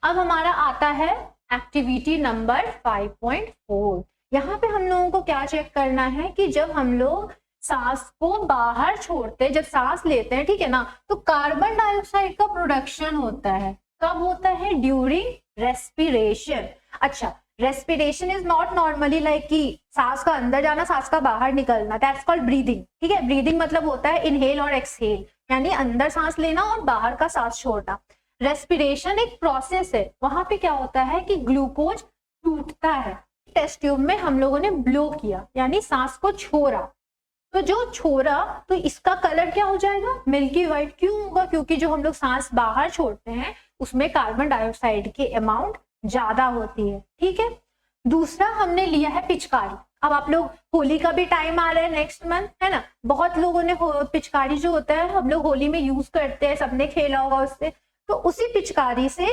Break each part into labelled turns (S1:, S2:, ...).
S1: अब हमारा आता है एक्टिविटी नंबर 5.4। यहाँ पे हम लोगों को क्या चेक करना है कि जब हम लोग सांस को बाहर छोड़ते हैं, जब सांस लेते हैं, ठीक है ना, तो कार्बन डाइऑक्साइड का प्रोडक्शन होता है। कब होता है? During respiration. अच्छा, respiration is not normally like कि सांस का अंदर जाना, सांस का बाहर निकलना, दैट्स कॉल्ड ब्रीदिंग। ठीक है, ब्रीदिंग मतलब होता है इनहेल और एक्सहेल, यानी अंदर सांस लेना और बाहर का सांस छोड़ना। रेस्पिरेशन एक प्रोसेस है, वहां पे क्या होता है कि ग्लूकोज टूटता है। टेस्ट ट्यूब में हम लोगों ने ब्लो किया, यानी सांस को छोड़ा, तो जो छोड़ा तो इसका कलर क्या हो जाएगा? Milky white. क्यों होगा? क्योंकि जो हम लोग सांस बाहर छोड़ते हैं उसमें कार्बन डाइऑक्साइड की अमाउंट ज्यादा होती है। ठीक है, दूसरा हमने लिया है पिचकारी। अब आप लोग, होली का भी टाइम आ रहा है नेक्स्ट मंथ, है ना, बहुत लोगों ने पिचकारी जो होता है हम लोग होली में यूज करते हैं, सबने खेला होगा उससे। तो उसी पिचकारी से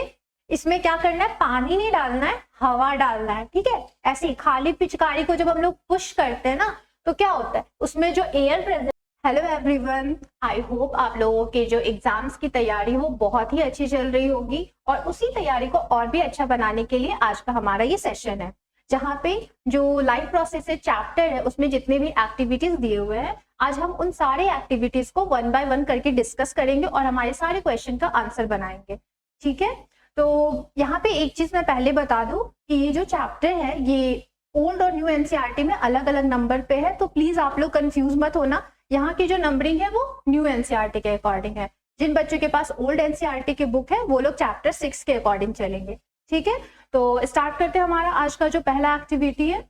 S1: इसमें क्या करना है? पानी नहीं डालना है, हवा डालना है। ठीक है, ऐसी खाली पिचकारी को जब हम लोग पुश करते हैं ना, तो क्या होता है उसमें जो air present. Hello everyone, I hope आप लोगों के जो एग्जाम्स की तैयारी वो बहुत ही अच्छी चल रही होगी, और उसी तैयारी को और भी अच्छा बनाने के लिए आज का हमारा ये सेशन है, जहाँ पे जो लाइफ प्रोसेस चैप्टर है उसमें जितने भी एक्टिविटीज दिए हुए हैं, आज हम उन सारे एक्टिविटीज को 1 बाय 1 करके डिस्कस करेंगे और हमारे सारे क्वेश्चन का आंसर बनाएंगे। ठीक है, तो यहाँ पे एक चीज मैं पहले बता दूं कि ये जो चैप्टर है ये ओल्ड और न्यू एनसीईआरटी में अलग अलग नंबर पे है, तो प्लीज आप लोग कंफ्यूज मत होना। यहाँ की जो नंबरिंग है वो न्यू एनसीईआरटी के अकॉर्डिंग है। जिन बच्चों के पास ओल्ड एनसीईआरटी की बुक है वो लोग चैप्टर 6 के अकॉर्डिंग चलेंगे। ठीक है, तो स्टार्ट करते हैं हमारा आज का जो पहला एक्टिविटी है।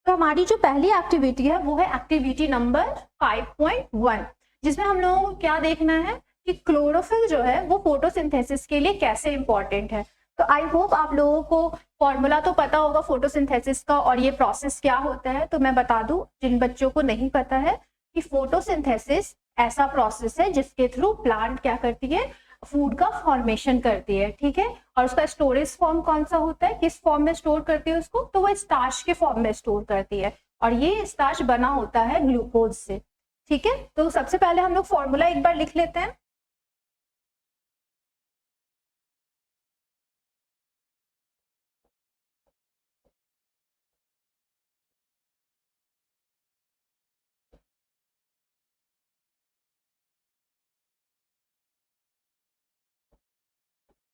S1: तो हमारी जो पहली एक्टिविटी है वो है एक्टिविटी नंबर 5.1, जिसमें हम लोगों को क्या देखना है कि क्लोरोफिल जो है वो फोटोसिंथेसिस के लिए कैसे इंपॉर्टेंट है। तो आई होप आप लोगों को फॉर्मूला तो पता होगा फोटोसिंथेसिस का और ये प्रोसेस क्या होता है। तो मैं बता दूं जिन बच्चों को नहीं पता है कि फोटोसिंथेसिस ऐसा प्रोसेस है जिसके थ्रू प्लांट क्या करती है? फूड का फॉर्मेशन करती है। ठीक है, और उसका स्टोरेज फॉर्म कौन सा होता है? किस फॉर्म में स्टोर करती है उसको? तो वो स्टार्च के फॉर्म में स्टोर करती है, और ये स्टार्च बना होता है ग्लूकोज से। ठीक है, तो सबसे पहले हम लोग फॉर्मूला एक बार लिख लेते हैं।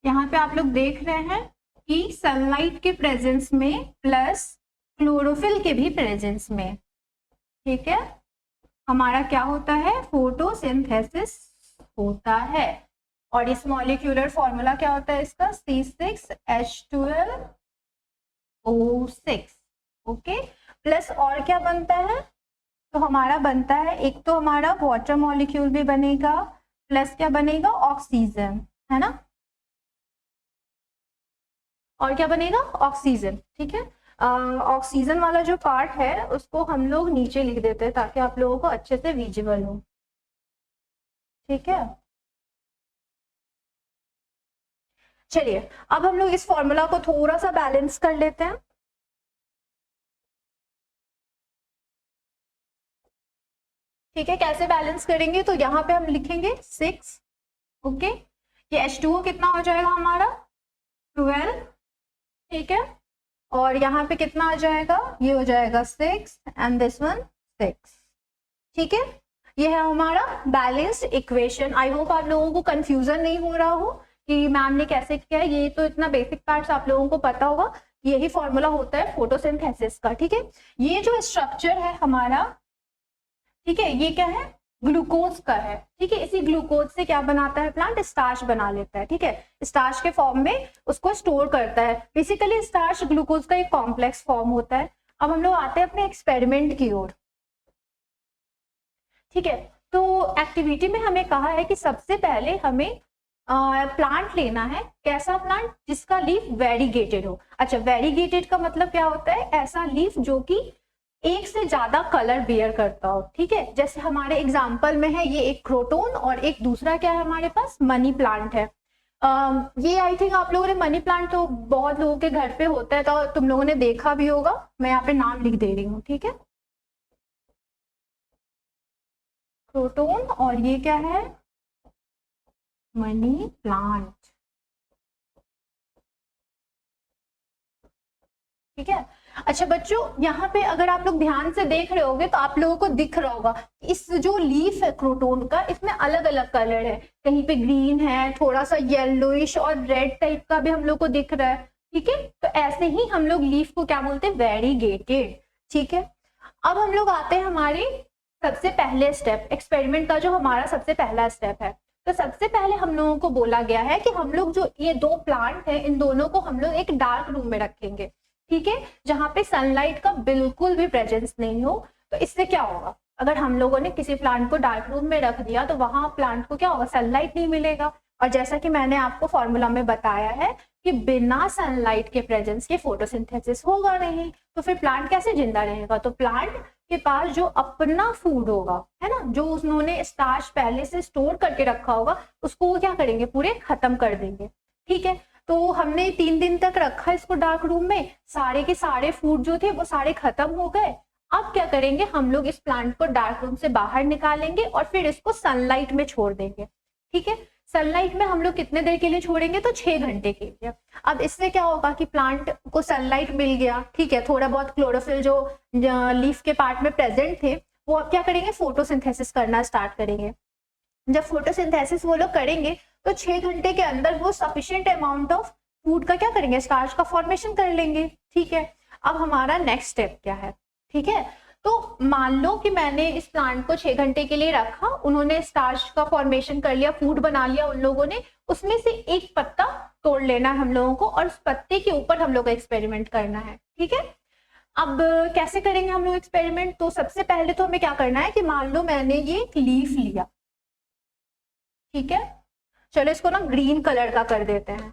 S1: यहाँ पे आप लोग देख रहे हैं कि सनलाइट के प्रेजेंस में प्लस क्लोरोफिल के भी प्रेजेंस में, ठीक है, हमारा क्या होता है? फोटोसिंथेसिस होता है। और इस मॉलिक्यूलर फॉर्मूला क्या होता है इसका? C6H12O6। ओके, प्लस और क्या बनता है? तो हमारा बनता है, एक तो हमारा वाटर मॉलिक्यूल भी बनेगा, प्लस क्या बनेगा? ऑक्सीजन, है ना, और क्या बनेगा? ऑक्सीजन। ठीक है, ऑक्सीजन वाला जो पार्ट है उसको हम लोग नीचे लिख देते हैं ताकि आप लोगों को अच्छे से विजिबल हो। ठीक है, चलिए अब हम लोग इस फॉर्मूला को थोड़ा सा बैलेंस कर लेते हैं। ठीक है, कैसे बैलेंस करेंगे? तो यहाँ पे हम लिखेंगे 6। ओके, ये H2O कितना हो जाएगा हमारा? 12। ठीक है, और यहाँ पे कितना आ जाएगा? ये हो जाएगा 6 एंड दिस वन 6। ठीक है, ये है हमारा बैलेंस्ड इक्वेशन। आई होप आप लोगों को कंफ्यूजन नहीं हो रहा हो कि मैम ने कैसे किया है। ये तो इतना बेसिक पार्ट्स आप लोगों को पता होगा, यही फॉर्मूला होता है फोटोसिंथेसिस का। ठीक है, ये जो स्ट्रक्चर है हमारा, ठीक है, ये क्या है? ग्लूकोज का है। ठीक है, इसी ग्लूकोज से क्या बनाता है प्लांट? स्टार्च बना लेता है। ठीक है, स्टार्च के फॉर्म में उसको स्टोर करता है। बेसिकली स्टार्च ग्लूकोज का एक कॉम्प्लेक्स फॉर्म होता है। अब हम लोग आते हैं अपने एक्सपेरिमेंट की ओर। ठीक है, तो एक्टिविटी में हमें कहा है कि सबसे पहले हमें प्लांट लेना है। कैसा प्लांट? जिसका लीफ वेरीगेटेड हो। अच्छा, वेरीगेटेड का मतलब क्या होता है? ऐसा लीफ जो कि एक से ज्यादा कलर बियर करता हो। ठीक है, जैसे हमारे एग्जाम्पल में है ये एक क्रोटोन और एक दूसरा क्या है हमारे पास? मनी प्लांट है। ये आई थिंक आप लोगों ने मनी प्लांट तो बहुत लोगों के घर पे होता है, तो तुम लोगों ने देखा भी होगा। मैं यहाँ पे नाम लिख दे रही हूँ। ठीक है, क्रोटोन, और ये क्या है? Money plant. ठीक है। अच्छा बच्चों, यहाँ पे अगर आप लोग ध्यान से देख रहे होगे तो आप लोगों को दिख रहा होगा इस जो लीफ है क्रोटोन का, इसमें अलग अलग कलर है, कहीं पे ग्रीन है, थोड़ा सा येलोइश और रेड टाइप का भी हम लोग को दिख रहा है। ठीक है, तो ऐसे ही हम लोग लीफ को क्या बोलते हैं, वेरीगेटेड। ठीक है, अब हम लोग आते हैं हमारे सबसे पहले स्टेप, एक्सपेरिमेंट का जो हमारा सबसे पहला स्टेप है। तो सबसे पहले हम लोगों को बोला गया है कि हम लोग जो ये दो प्लांट है, इन दोनों को हम लोग एक डार्क रूम में रखेंगे। ठीक है, जहां पे सनलाइट का बिल्कुल भी प्रेजेंस नहीं हो। तो इससे क्या होगा, अगर हम लोगों ने किसी प्लांट को डार्क रूम में रख दिया तो वहां प्लांट को क्या होगा, सनलाइट नहीं मिलेगा। और जैसा कि मैंने आपको फॉर्मूला में बताया है कि बिना सनलाइट के प्रेजेंस के फोटोसिंथेसिस होगा नहीं, तो फिर प्लांट कैसे जिंदा रहेगा। तो प्लांट के पास जो अपना फूड होगा, है ना, जो उन्होंने स्टार्च पहले से स्टोर करके रखा होगा, उसको वो क्या करेंगे, पूरे खत्म कर देंगे। ठीक है, तो हमने 3 दिन तक रखा इसको डार्क रूम में, सारे के सारे फूड जो थे वो सारे खत्म हो गए। अब क्या करेंगे, हम लोग इस प्लांट को डार्क रूम से बाहर निकालेंगे और फिर इसको सनलाइट में छोड़ देंगे। ठीक है, सनलाइट में हम लोग कितने देर के लिए छोड़ेंगे, तो 6 घंटे के लिए। अब इससे क्या होगा कि प्लांट को सनलाइट मिल गया। ठीक है, थोड़ा बहुत क्लोरोफिल जो लीफ के पार्ट में प्रेजेंट थे वो अब क्या करेंगे, फोटोसिंथेसिस करना स्टार्ट करेंगे। जब फोटोसिंथेसिस वो लोग करेंगे तो 6 घंटे के अंदर वो सफिशिएंट अमाउंट ऑफ फूड का क्या करेंगे, स्टार्च का फॉर्मेशन कर लेंगे। ठीक है, अब हमारा नेक्स्ट स्टेप क्या है। ठीक है, तो मान लो कि मैंने इस प्लांट को 6 घंटे के लिए रखा, उन्होंने स्टार्च का फॉर्मेशन कर लिया, फूड बना लिया उन लोगों ने, उसमें से एक पत्ता तोड़ लेना है हम लोगों को और उस पत्ते के ऊपर हम लोग को एक्सपेरिमेंट करना है। ठीक है, अब कैसे करेंगे हम लोग एक्सपेरिमेंट, तो सबसे पहले तो हमें क्या करना है कि मान लो मैंने ये एक लीफ लिया। ठीक है, चलो इसको ना ग्रीन कलर का कर देते हैं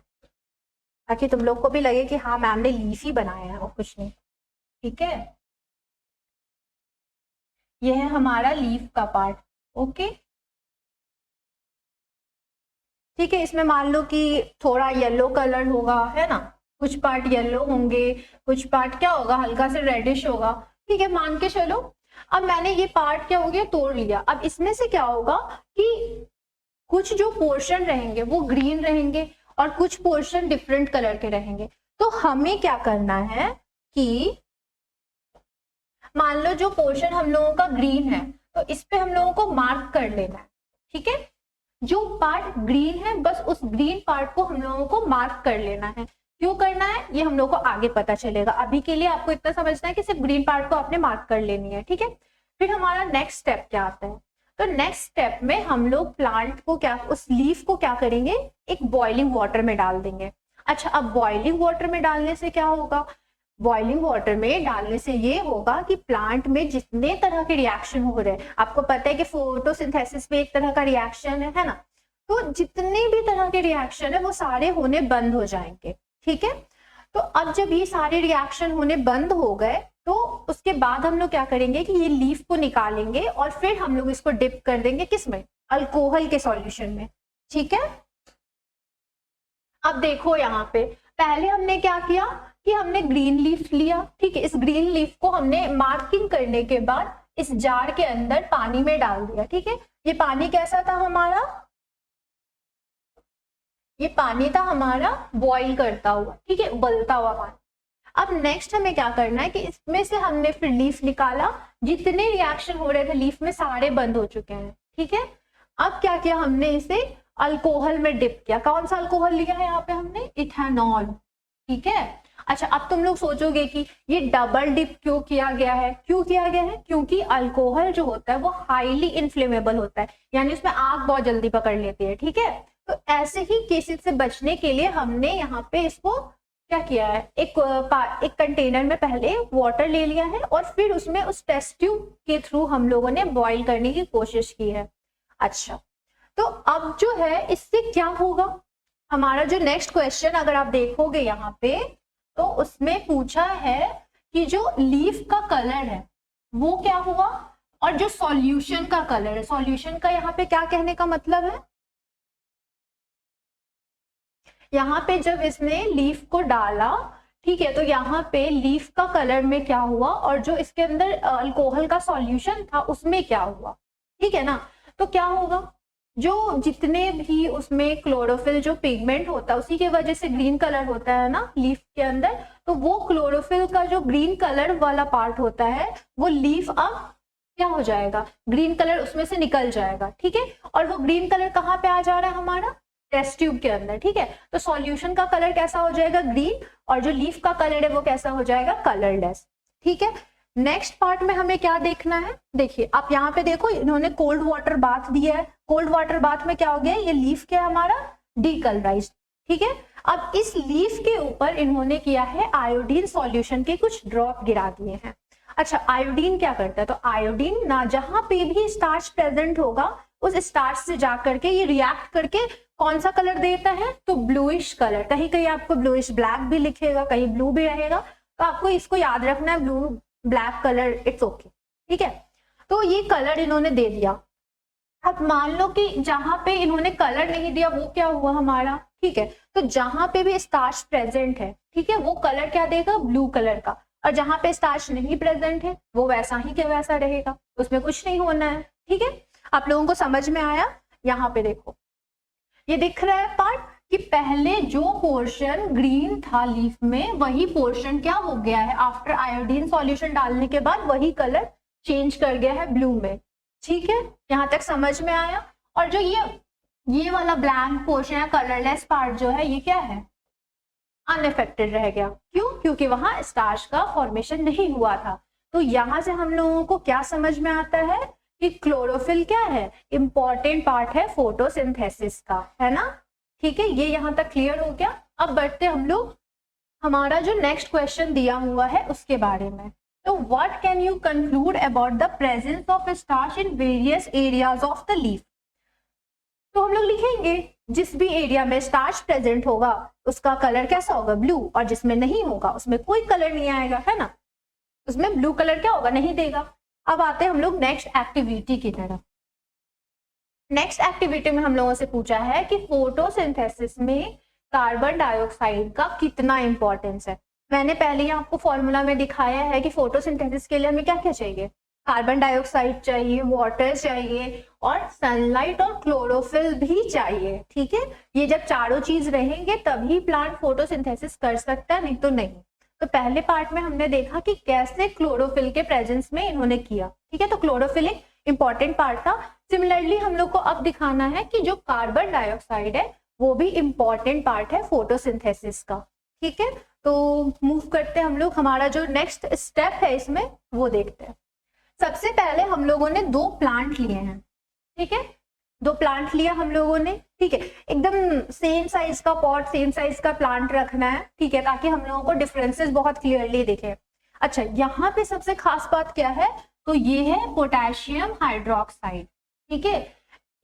S1: ताकि तुम लोग को भी लगे कि हाँ मैम ने लीफ ही बनाया है और कुछ नहीं। ठीक है, यह है हमारा लीफ का पार्ट। ओके, ठीक है, इसमें मान लो कि थोड़ा येलो कलर होगा, है ना, कुछ पार्ट येलो होंगे, कुछ पार्ट क्या होगा, हल्का से रेडिश होगा। ठीक है, मान के चलो। अब मैंने ये पार्ट क्या हो गया, तोड़ लिया। अब इसमें से क्या होगा कि कुछ जो पोर्शन रहेंगे वो ग्रीन रहेंगे और कुछ पोर्शन डिफरेंट कलर के रहेंगे। तो हमें क्या करना है कि मान लो जो पोर्शन हम लोगों का ग्रीन है तो इस पे हम लोगों को मार्क कर लेना है। ठीक है, जो पार्ट ग्रीन है बस उस ग्रीन पार्ट को हम लोगों को मार्क कर लेना है। क्यों करना है ये हम लोग को आगे पता चलेगा, अभी के लिए आपको इतना समझना है कि सिर्फ ग्रीन पार्ट को आपने मार्क कर लेनी है। ठीक है, फिर हमारा नेक्स्ट स्टेप क्या आता है, तो नेक्स्ट स्टेप में हम लोग प्लांट को क्या, उस लीफ को क्या करेंगे, एक बॉइलिंग वाटर में डाल देंगे। अच्छा, अब बॉइलिंग वाटर में डालने से क्या होगा, बॉइलिंग वाटर में डालने से ये होगा कि प्लांट में जितने तरह के रिएक्शन हो रहे हैं, आपको पता है कि फोटोसिंथेसिस में एक तरह का रिएक्शन है ना, तो जितने भी तरह के रिएक्शन है वो सारे होने बंद हो जाएंगे। ठीक है, तो अब जब ये सारे रिएक्शन होने बंद हो गए तो उसके बाद हम लोग क्या करेंगे कि ये लीफ को निकालेंगे और फिर हम लोग इसको डिप कर देंगे किसमें, अल्कोहल के सॉल्यूशन में। ठीक है, अब देखो यहाँ पे पहले हमने क्या किया कि हमने ग्रीन लीफ लिया। ठीक है, इस ग्रीन लीफ को हमने मार्किंग करने के बाद इस जार के अंदर पानी में डाल दिया। ठीक है, ये पानी कैसा था हमारा, ये पानी था हमारा बॉईल करता हुआ, ठीक है, उबलता हुआ पानी। अब नेक्स्ट हमें क्या करना है कि इसमें से हमने फिर लीफ निकाला, जितने रिएक्शन हो रहे थे लीफ में सारे बंद हो चुके हैं। ठीक है, अब क्या किया हमने, इसे अल्कोहल में डिप किया। कौन सा अल्कोहल लिया है यहाँ पे हमने, इथेनॉल। ठीक है, अच्छा अब तुम लोग सोचोगे कि ये डबल डिप क्यों किया गया है, क्यों किया गया है, क्योंकि अल्कोहल जो होता है वो हाईली इन्फ्लेमेबल होता है, यानी उसमें आग बहुत जल्दी पकड़ लेती है। ठीक है, तो ऐसे ही केसेस से बचने के लिए हमने यहाँ पे इसको क्या किया है, एक कंटेनर में पहले वाटर ले लिया है और फिर उसमें उस टेस्ट ट्यूब के थ्रू हम लोगों ने बॉईल करने की कोशिश की है। अच्छा, तो अब जो है इससे क्या होगा, हमारा जो नेक्स्ट क्वेश्चन अगर आप देखोगे यहाँ पे तो उसमें पूछा है कि जो लीफ का कलर है वो क्या हुआ और जो सॉल्यूशन का कलर है, सॉल्यूशन का यहाँ पे क्या कहने का मतलब है, यहाँ पे जब इसने लीफ को डाला, ठीक है, तो यहाँ पे लीफ का कलर में क्या हुआ और जो इसके अंदर अल्कोहल का सॉल्यूशन था उसमें क्या हुआ। ठीक है ना, तो क्या होगा, जो जितने भी उसमें क्लोरोफिल जो पिगमेंट होता है उसी के वजह से ग्रीन कलर होता है ना लीफ के अंदर, तो वो क्लोरोफिल का जो ग्रीन कलर वाला पार्ट होता है वो लीफ अब क्या हो जाएगा, ग्रीन कलर उसमें से निकल जाएगा, ठीक है। और वो ग्रीन कलर कहाँ पे आ जा रहा है, हमारा टेस्ट ट्यूब के अंदर, ठीक है। तो सॉल्यूशन का कलर कैसा हो जाएगा, ग्रीन, और जो लीफ का कलर है वो कैसा हो जाएगा, कलरलेस, ठीक है। नेक्स्ट पार्ट में हमें क्या देखना है, देखिए आप यहाँ पे देखो इन्होंने कोल्ड वाटर बाथ दिया है, कोल्ड वाटर बाथ में क्या हो गया, ये लीफ क्या है हमारा, डीकलराइज्ड, ठीक है। अब इस लीफ के ऊपर इन्होंने किया है आयोडीन सॉल्यूशन के कुछ ड्रॉप गिरा दिए हैं। अच्छा, आयोडीन क्या करता है, तो आयोडीन ना जहां पे भी स्टार्च प्रेजेंट होगा उस स्टार्च से जा करके ये रिएक्ट करके कौन सा कलर देता है, तो ब्लूइश कलर, कहीं कहीं आपको ब्लूइश ब्लैक भी लिखेगा, कहीं ब्लू भी रहेगा, तो आपको इसको याद रखना है, blue black colour, it's okay, ठीक है। तो ये कलर इन्होंने दे दिया। अब मान लो कि जहां पे इन्होंने कलर नहीं दिया वो क्या हुआ हमारा, ठीक है। तो जहां पे भी स्टार्च प्रेजेंट है, ठीक है, वो कलर क्या देगा, ब्लू कलर का, और जहां पे स्टार्च नहीं प्रेजेंट है वो वैसा ही क्या वैसा रहेगा, उसमें कुछ नहीं होना है, ठीक है। आप लोगों को समझ में आया, यहाँ पे देखो ये दिख रहा है पार्ट कि पहले जो पोर्शन ग्रीन था लीफ में वही पोर्शन क्या हो गया है, आफ्टर आयोडीन सॉल्यूशन डालने के बाद वही कलर चेंज कर गया है ब्लू में, ठीक है। यहाँ तक समझ में आया। और जो ये वाला ब्लैंक पोर्शन है, कलरलेस पार्ट जो है, ये क्या है, अनअफेक्टेड रह गया, क्यों, क्योंकि वहां स्टार्च का फॉर्मेशन नहीं हुआ था। तो यहां से हम लोगों को क्या समझ में आता है कि क्लोरोफिल क्या है, इंपॉर्टेंट पार्ट है फोटोसिंथेसिस का, है ना, ठीक है। ये यहाँ तक क्लियर हो गया। अब बढ़ते हम लोग हमारा जो नेक्स्ट क्वेश्चन दिया हुआ है उसके बारे में। तो what can you conclude about the presence of starch in various areas of the leaf. तो हम लोग लिखेंगे जिस भी एरिया में स्टार्च प्रेजेंट होगा उसका कलर कैसा होगा, ब्लू, और जिसमें नहीं होगा उसमें कोई कलर नहीं आएगा, है ना, उसमें ब्लू कलर क्या होगा, नहीं देगा। अब आते हैं हम लोग नेक्स्ट एक्टिविटी की तरफ। नेक्स्ट एक्टिविटी में हम लोगों से पूछा है कि फोटोसिंथेसिस में कार्बन डाइऑक्साइड का कितना इंपॉर्टेंस है। मैंने पहले ही आपको फॉर्मूला में दिखाया है कि फोटोसिंथेसिस के लिए हमें क्या क्या चाहिए, कार्बन डाइऑक्साइड चाहिए, वाटर चाहिए, और सनलाइट और क्लोरोफिल भी चाहिए, ठीक है। ये जब चारों चीज रहेंगे तभी प्लांट फोटोसिंथेसिस कर सकता है, नहीं तो नहीं। तो पहले पार्ट में हमने देखा कि कैसे क्लोरोफिल के प्रेजेंस में इन्होंने किया, ठीक है। तो क्लोरोफिल एक इंपॉर्टेंट पार्ट था। सिमिलरली हम लोग को अब दिखाना है कि जो कार्बन डाइऑक्साइड है वो भी इंपॉर्टेंट पार्ट है फोटोसिंथेसिस का, ठीक है। तो मूव करते हैं हम लोग, हमारा जो नेक्स्ट स्टेप है इसमें वो देखते हैं। सबसे पहले हम लोगों ने दो प्लांट लिए हैं, ठीक है, दो प्लांट लिया हम लोगों ने, ठीक है। एकदम सेम साइज का पॉट, सेम साइज का प्लांट रखना है, ठीक है, ताकि हम लोगों को डिफरेंसेस बहुत क्लियरली दिखे। अच्छा, यहाँ पे सबसे खास बात क्या है, तो ये है पोटेशियम हाइड्रोक्साइड, ठीक है।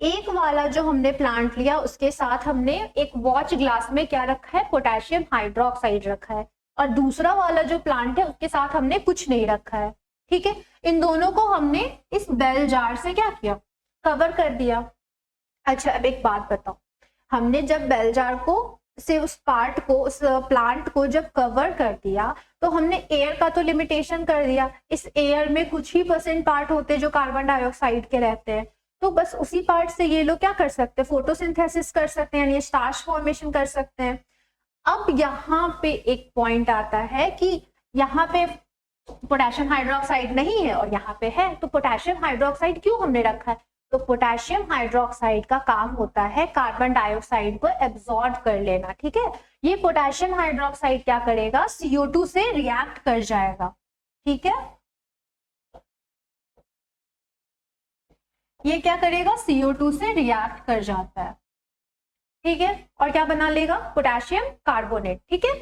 S1: एक वाला जो हमने प्लांट लिया उसके साथ हमने एक वॉच ग्लास में क्या रखा है, पोटेशियम हाइड्रोक्साइड रखा है, और दूसरा वाला जो प्लांट है उसके साथ हमने कुछ नहीं रखा है, ठीक है। इन दोनों को हमने इस बेल जार से क्या किया, कवर कर दिया। अच्छा, अब एक बात बताओ, हमने जब बेल जार को से उस पार्ट को, उस प्लांट को जब कवर कर दिया तो हमने एयर का तो लिमिटेशन कर दिया। इस एयर में कुछ ही % पार्ट होते हैं जो कार्बन डाइऑक्साइड के रहते हैं, तो बस उसी पार्ट से ये लोग क्या कर सकते हैं, फोटोसिंथेसिस कर सकते हैं, यानी स्टार्च फॉर्मेशन कर सकते हैं। अब यहाँ पे एक पॉइंट आता है कि यहाँ पे पोटेशियम हाइड्रोक्साइड नहीं है और यहाँ पे है, तो पोटेशियम हाइड्रोक्साइड क्यों हमने रखा है, तो पोटेशियम हाइड्रोक्साइड का काम होता है कार्बन डाइऑक्साइड को एब्जॉर्ब कर लेना, ठीक है। ये पोटेशियम हाइड्रोक्साइड क्या करेगा, CO2 से रिएक्ट कर जाएगा, ठीक है। ये क्या करेगा, CO2 से रिएक्ट कर जाता है, ठीक है, और क्या बना लेगा, पोटेशियम कार्बोनेट, ठीक है।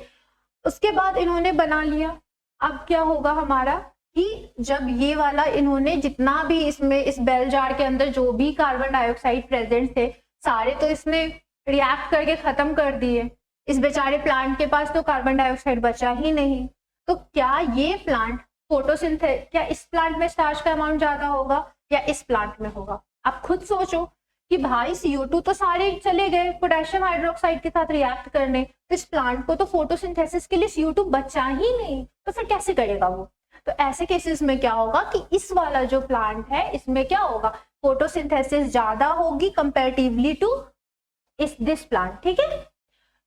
S1: उसके बाद इन्होंने बना लिया। अब क्या होगा हमारा कि जब ये वाला इन्होंने जितना भी इसमें इस बेल जार के अंदर जो भी कार्बन डाइऑक्साइड प्रेजेंट थे सारे तो इसने रिएक्ट करके खत्म कर दिए, इस बेचारे प्लांट के पास तो कार्बन डाइऑक्साइड बचा ही नहीं। तो क्या ये प्लांट क्या इस प्लांट में स्टार्च का अमाउंट ज्यादा होगा या इस प्लांट में होगा, आप खुद सोचो कि भाई CO2 तो सारे चले गए पोटेशियम हाइड्रोक्साइड के साथ रिएक्ट करने, तो इस प्लांट को तो फोटोसिंथेसिस के लिए CO2 बचा ही नहीं, तो फिर कैसे करेगा वो। तो ऐसे केसेस में क्या होगा कि इस वाला जो प्लांट है इसमें क्या होगा, फोटोसिंथेसिस ज्यादा होगी कंपैरेटिवली टू दिस प्लांट, ठीक है।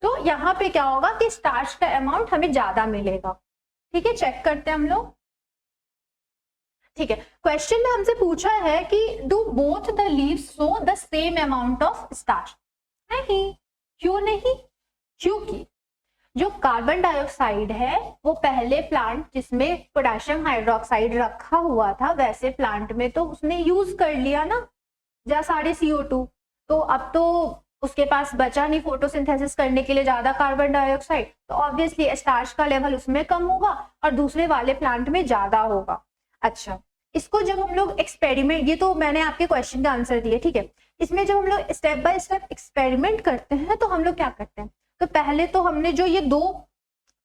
S1: तो यहाँ पे क्या होगा कि स्टार्च का अमाउंट हमें ज्यादा मिलेगा, ठीक है। चेक करते हैं हम लोग, ठीक है। क्वेश्चन में हमसे पूछा है कि do both the leaves show the same amount of starch, नहीं। क्यों नहीं? क्योंकि जो कार्बन डाइऑक्साइड है वो पहले प्लांट जिसमें पोटेशियम हाइड्रोक्साइड रखा हुआ था वैसे प्लांट में तो उसने यूज कर लिया ना, जा सारे CO2, तो अब तो उसके पास बचा नहीं फोटोसिंथेसिस करने के लिए ज्यादा कार्बन डाइऑक्साइड, तो ऑब्वियसली स्टार्च का लेवल उसमें कम होगा और दूसरे वाले प्लांट में ज्यादा होगा। अच्छा, इसको जब हम लोग एक्सपेरिमेंट, ये तो मैंने आपके क्वेश्चन का आंसर दिया, ठीक है। इसमें जब हम लोग स्टेप बाय स्टेप एक्सपेरिमेंट करते हैं तो हम लोग क्या करते हैं, तो पहले तो हमने जो ये 2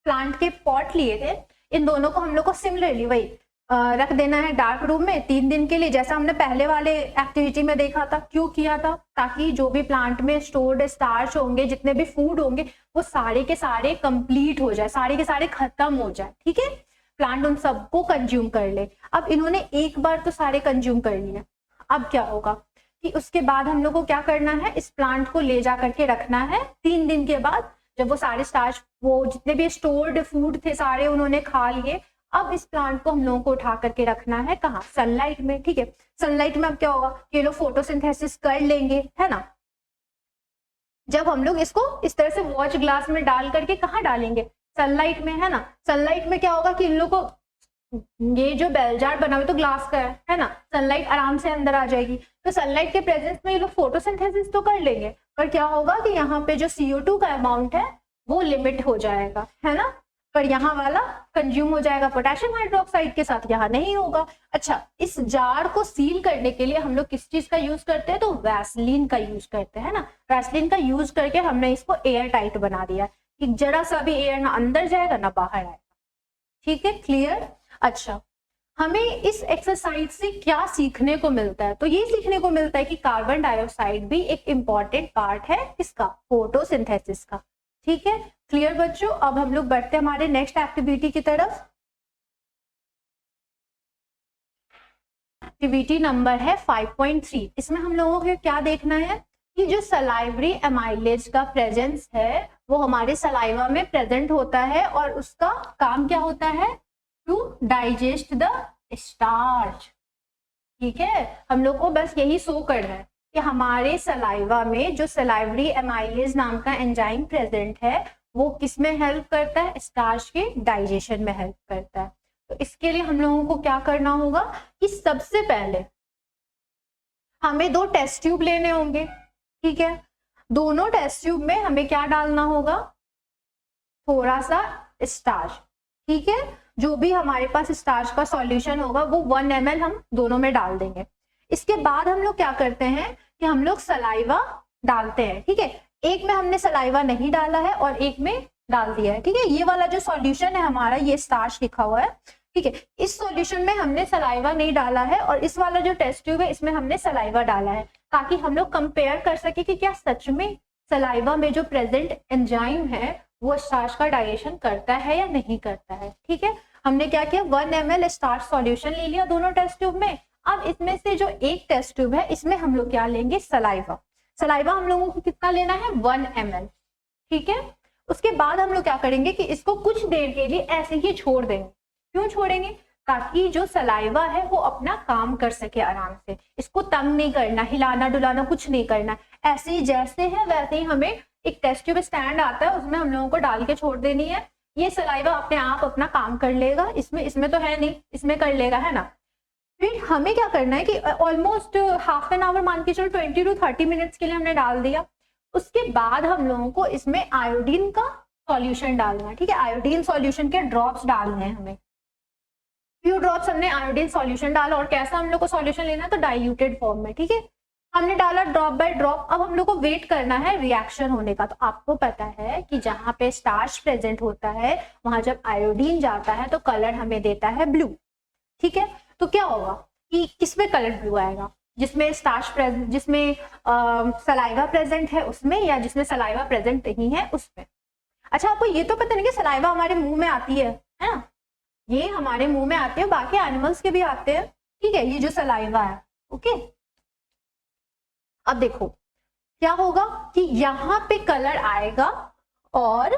S1: प्लांट के पॉट लिए थे, इन दोनों को हम लोग को सिमिलरली वही रख देना है डार्क रूम में 3 दिन के लिए, जैसा हमने पहले वाले एक्टिविटी में देखा था। क्यों किया था? ताकि जो भी प्लांट में स्टोर्ड स्टार्च होंगे, जितने भी फूड होंगे, वो सारे के सारे कंप्लीट हो जाए, सारे के सारे खत्म हो जाए, ठीक है। प्लांट उन सबको कंज्यूम कर ले। अब इन्होंने एक बार तो सारे कंज्यूम कर लिए, अब क्या होगा कि उसके बाद हम लोग को क्या करना है, इस प्लांट को ले जा करके रखना है 3 दिन के बाद, जब वो सारे स्टार्च, वो जितने भी स्टोर्ड फूड थे सारे उन्होंने खा लिए। अब इस प्लांट को हम लोगों को उठा करके रखना है कहाँ? सनलाइट में, ठीक है। सनलाइट में अब क्या होगा, ये लोग फोटोसिंथेसिस कर लेंगे, है ना। जब हम लोग इसको इस तरह से वॉच ग्लास में डाल करके कहाँ डालेंगे? सनलाइट में, है ना। सनलाइट में क्या होगा कि इन लोग को, ये जो बेल जार बना हुआ तो ग्लास का है ना, सनलाइट आराम से अंदर आ जाएगी, तो सनलाइट के प्रेजेंस में ये लोग फोटोसिंथेसिस तो कर लेंगे, पर क्या होगा कि यहाँ पे जो CO2 का अमाउंट है वो लिमिट हो जाएगा, है ना। पर यहाँ वाला कंज्यूम हो जाएगा पोटेशियम हाइड्रोक्साइड के साथ, यहाँ नहीं होगा। अच्छा, इस जार को सील करने के लिए हम लोग किस चीज का यूज करते हैं? तो वैसलीन का यूज करते हैं ना। वैसलीन का यूज करके हमने इसको एयर टाइट बना दिया कि जरा सा भी एयर ना अंदर जाएगा ना बाहर आएगा, ठीक है। क्लियर? अच्छा, हमें इस एक्सरसाइज से क्या सीखने को मिलता है? तो ये सीखने को मिलता है कि कार्बन डाइऑक्साइड भी एक इंपॉर्टेंट पार्ट है इसका, फोटोसिंथेसिस का, ठीक है। क्लियर बच्चों? अब हम लोग बढ़ते हैं हमारे नेक्स्ट एक्टिविटी की तरफ। एक्टिविटी नंबर है 5.3। इसमें हम लोगों को क्या देखना है कि जो सलाइवरी एमाइलेज का प्रेजेंस है वो हमारे सलाइवा में प्रेजेंट होता है और उसका काम क्या होता है? टू डाइजेस्ट द स्टार्च, ठीक है। हम लोग को बस यही शो करना है कि हमारे सलाइवा में जो सलाइवरी एमाइलेज नाम का एंजाइम प्रेजेंट है वो किस में हेल्प करता है? स्टार्च के डाइजेशन में हेल्प करता है। तो इसके लिए हम लोगों को क्या करना होगा कि सबसे पहले हमें 2 टेस्ट ट्यूब लेने होंगे, ठीक है। दोनों टेस्ट ट्यूब में हमें क्या डालना होगा? थोड़ा सा स्टार्च, ठीक है। जो भी हमारे पास स्टार्च का सॉल्यूशन होगा वो 1 ml हम दोनों में डाल देंगे। इसके बाद हम लोग क्या करते हैं कि हम लोग सलाइवा डालते हैं, ठीक है। एक में हमने सलाइवा नहीं डाला है और एक में डाल दिया है, ठीक है। ये वाला जो सॉल्यूशन है हमारा, ये स्टार्च लिखा हुआ है, ठीक है। इस सॉल्यूशन में हमने सलाइवा नहीं डाला है और इस वाला जो टेस्ट ट्यूब है इसमें हमने सलाइवा डाला है, ताकि हम लोग कंपेयर कर सके कि क्या सच में सलाइवा में जो प्रेजेंट एंजाइम है वो स्टार्च का डाइजेशन करता है या नहीं करता है, ठीक है। हमने क्या किया, 1 ml स्टार्च सॉल्यूशन ले लिया दोनों टेस्ट ट्यूब में। अब इसमें से जो एक टेस्ट ट्यूब है इसमें हम लोग क्या लेंगे? सलाइवा। सलाइवा हम लोगों को कितना लेना है? 1 ml, ठीक है। उसके बाद हम लोग क्या करेंगे कि इसको कुछ देर के लिए ऐसे ही छोड़ देंगे। क्यों छोड़ेंगे? ताकि जो सलाइवा है वो अपना काम कर सके आराम से, इसको तंग नहीं करना, हिलाना डुलाना कुछ नहीं करना, ऐसे ही जैसे है वैसे ही हमें एक टेस्ट ट्यूब स्टैंड आता है उसमें हम लोगों को डाल के छोड़ देनी है। ये सलाइवा अपने आप अपना काम कर लेगा, इसमें तो है नहीं, इसमें कर लेगा, है ना। फिर हमें क्या करना है कि ऑलमोस्ट हाफ एन आवर, मान के चलो 20 to 30 मिनट्स के लिए हमने डाल दिया। उसके बाद हम लोगों को इसमें आयोडीन का सॉल्यूशन डालना है, ठीक है। आयोडीन सॉल्यूशन के ड्रॉप्स डालने हैं हमें, फ्यू ड्रॉप्स हमने आयोडीन सॉल्यूशन डाला। और कैसा हम लोग को सॉल्यूशन लेना है? तो डाइल्यूटेड फॉर्म में, ठीक है। हमने डाला ड्रॉप बाय ड्रॉप। अब हम लोग को वेट करना है रिएक्शन होने का। तो आपको पता है कि जहां पे स्टार्च प्रेजेंट होता है वहां जब आयोडीन जाता है तो कलर हमें देता है ब्लू, ठीक है। तो क्या होगा कि किसमें कलर ब्लू आएगा? जिसमें स्टार्च प्रेजेंट, जिसमें सलाइवा प्रेजेंट है उसमें, या जिसमें सलाइवा प्रेजेंट नहीं है उसमें। अच्छा, आपको ये तो पता नहीं कि सलाइवा हमारे मुंह में आती है ना, ये हमारे मुंह में आते हैं, बाकी एनिमल्स के भी आते हैं, ठीक है। ये जो सलाइवा है, ओके। अब देखो क्या होगा कि यहाँ पे कलर आएगा और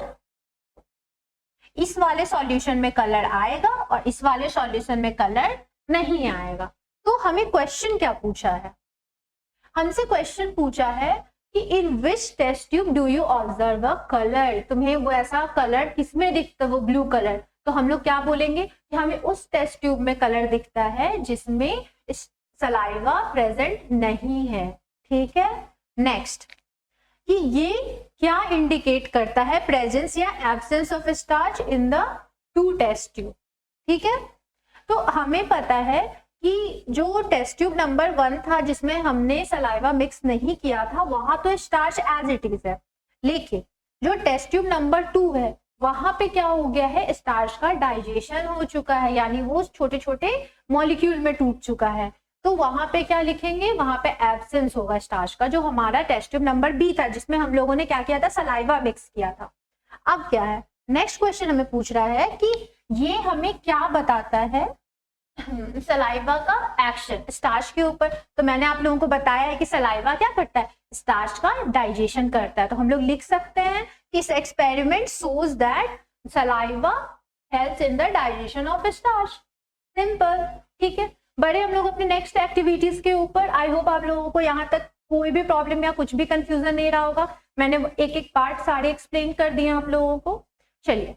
S1: इस वाले सॉल्यूशन में कलर आएगा और इस वाले सॉल्यूशन में कलर नहीं आएगा। तो हमें क्वेश्चन क्या पूछा है, हमसे क्वेश्चन पूछा है कि in which test tube do you observe a colour, तुम्हें वो ऐसा कलर किसमें दिखता है, वो ब्लू कलर। तो हम लोग क्या बोलेंगे कि हमें उस टेस्ट ट्यूब में कलर दिखता है जिसमें सलाइवा प्रेजेंट नहीं है। ठीक है, नेक्स्ट कि ये क्या इंडिकेट करता है, प्रेजेंस या absence of starch in the two test tube. ठीक है, तो हमें पता है कि जो टेस्ट ट्यूब नंबर 1 था जिसमें हमने सलाइवा मिक्स नहीं किया था, वहां तो स्टार्च एज इट इज है, लेकिन जो टेस्ट ट्यूब नंबर 2 है वहां पे क्या हो गया है, स्टार्च का डाइजेशन हो चुका है, यानी वो छोटे छोटे मॉलिक्यूल में टूट चुका है। तो वहां पे क्या लिखेंगे, वहां पे एब्सेंस होगा स्टार्च का, जो हमारा टेस्ट ट्यूब नंबर बी था जिसमें हम लोगों ने क्या किया था, सलाइवा मिक्स किया था। अब क्या है, नेक्स्ट क्वेश्चन हमें पूछ रहा है कि ये हमें क्या बताता है, सलाइवा का एक्शन स्टार्च के ऊपर। तो मैंने आप लोगों को बताया है कि सलाइवा क्या करता है, स्टार्च का डाइजेशन करता है। तो हम लोग लिख सकते हैं कि इस experiment shows that saliva helps in the digestion of starch. Simple. ठीक है, बढ़े हम लोग अपने नेक्स्ट एक्टिविटीज के ऊपर। आई होप आप लोगों को यहाँ तक कोई भी प्रॉब्लम या कुछ भी कंफ्यूजन नहीं रहा होगा। मैंने एक एक पार्ट सारे एक्सप्लेन कर दिए आप लोगों को। चलिए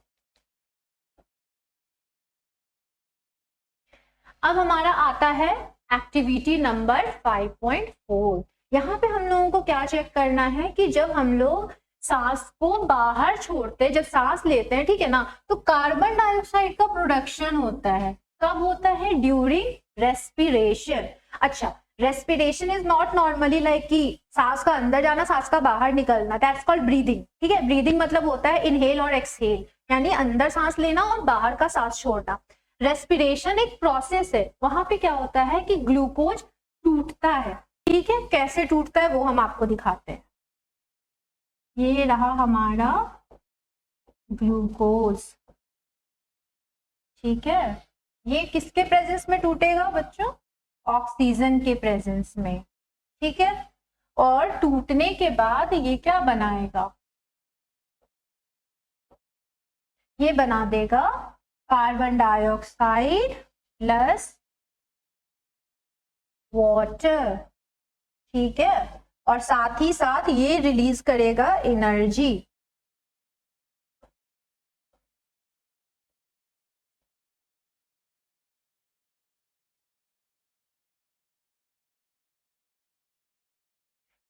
S1: अब हमारा आता है एक्टिविटी नंबर 5.4। यहाँ पे हम लोगों को क्या चेक करना है कि जब हम लोग सांस को बाहर छोड़ते हैं, जब सांस लेते हैं, ठीक है ना, तो कार्बन डाइऑक्साइड का प्रोडक्शन होता है। कब होता है, ड्यूरिंग रेस्पिरेशन। अच्छा, respiration is not normally like कि सांस का अंदर जाना, सांस का बाहर निकलना, दैट्स कॉल्ड ब्रीदिंग। ठीक है, ब्रीदिंग मतलब होता है इनहेल और एक्सहेल, यानी अंदर सांस लेना और बाहर का सांस छोड़ना। रेस्पिरेशन एक प्रोसेस है, वहां पे क्या होता है कि ग्लूकोज टूटता है। ठीक है, कैसे टूटता है वो हम आपको दिखाते हैं। ये रहा हमारा ग्लूकोज। ठीक है, ये किसके प्रेजेंस में टूटेगा बच्चों, ऑक्सीजन के प्रेजेंस में। ठीक है, और टूटने के बाद ये क्या बनाएगा, ये बना देगा कार्बन डाइऑक्साइड प्लस वाटर। ठीक है, और साथ ही साथ ये रिलीज करेगा एनर्जी।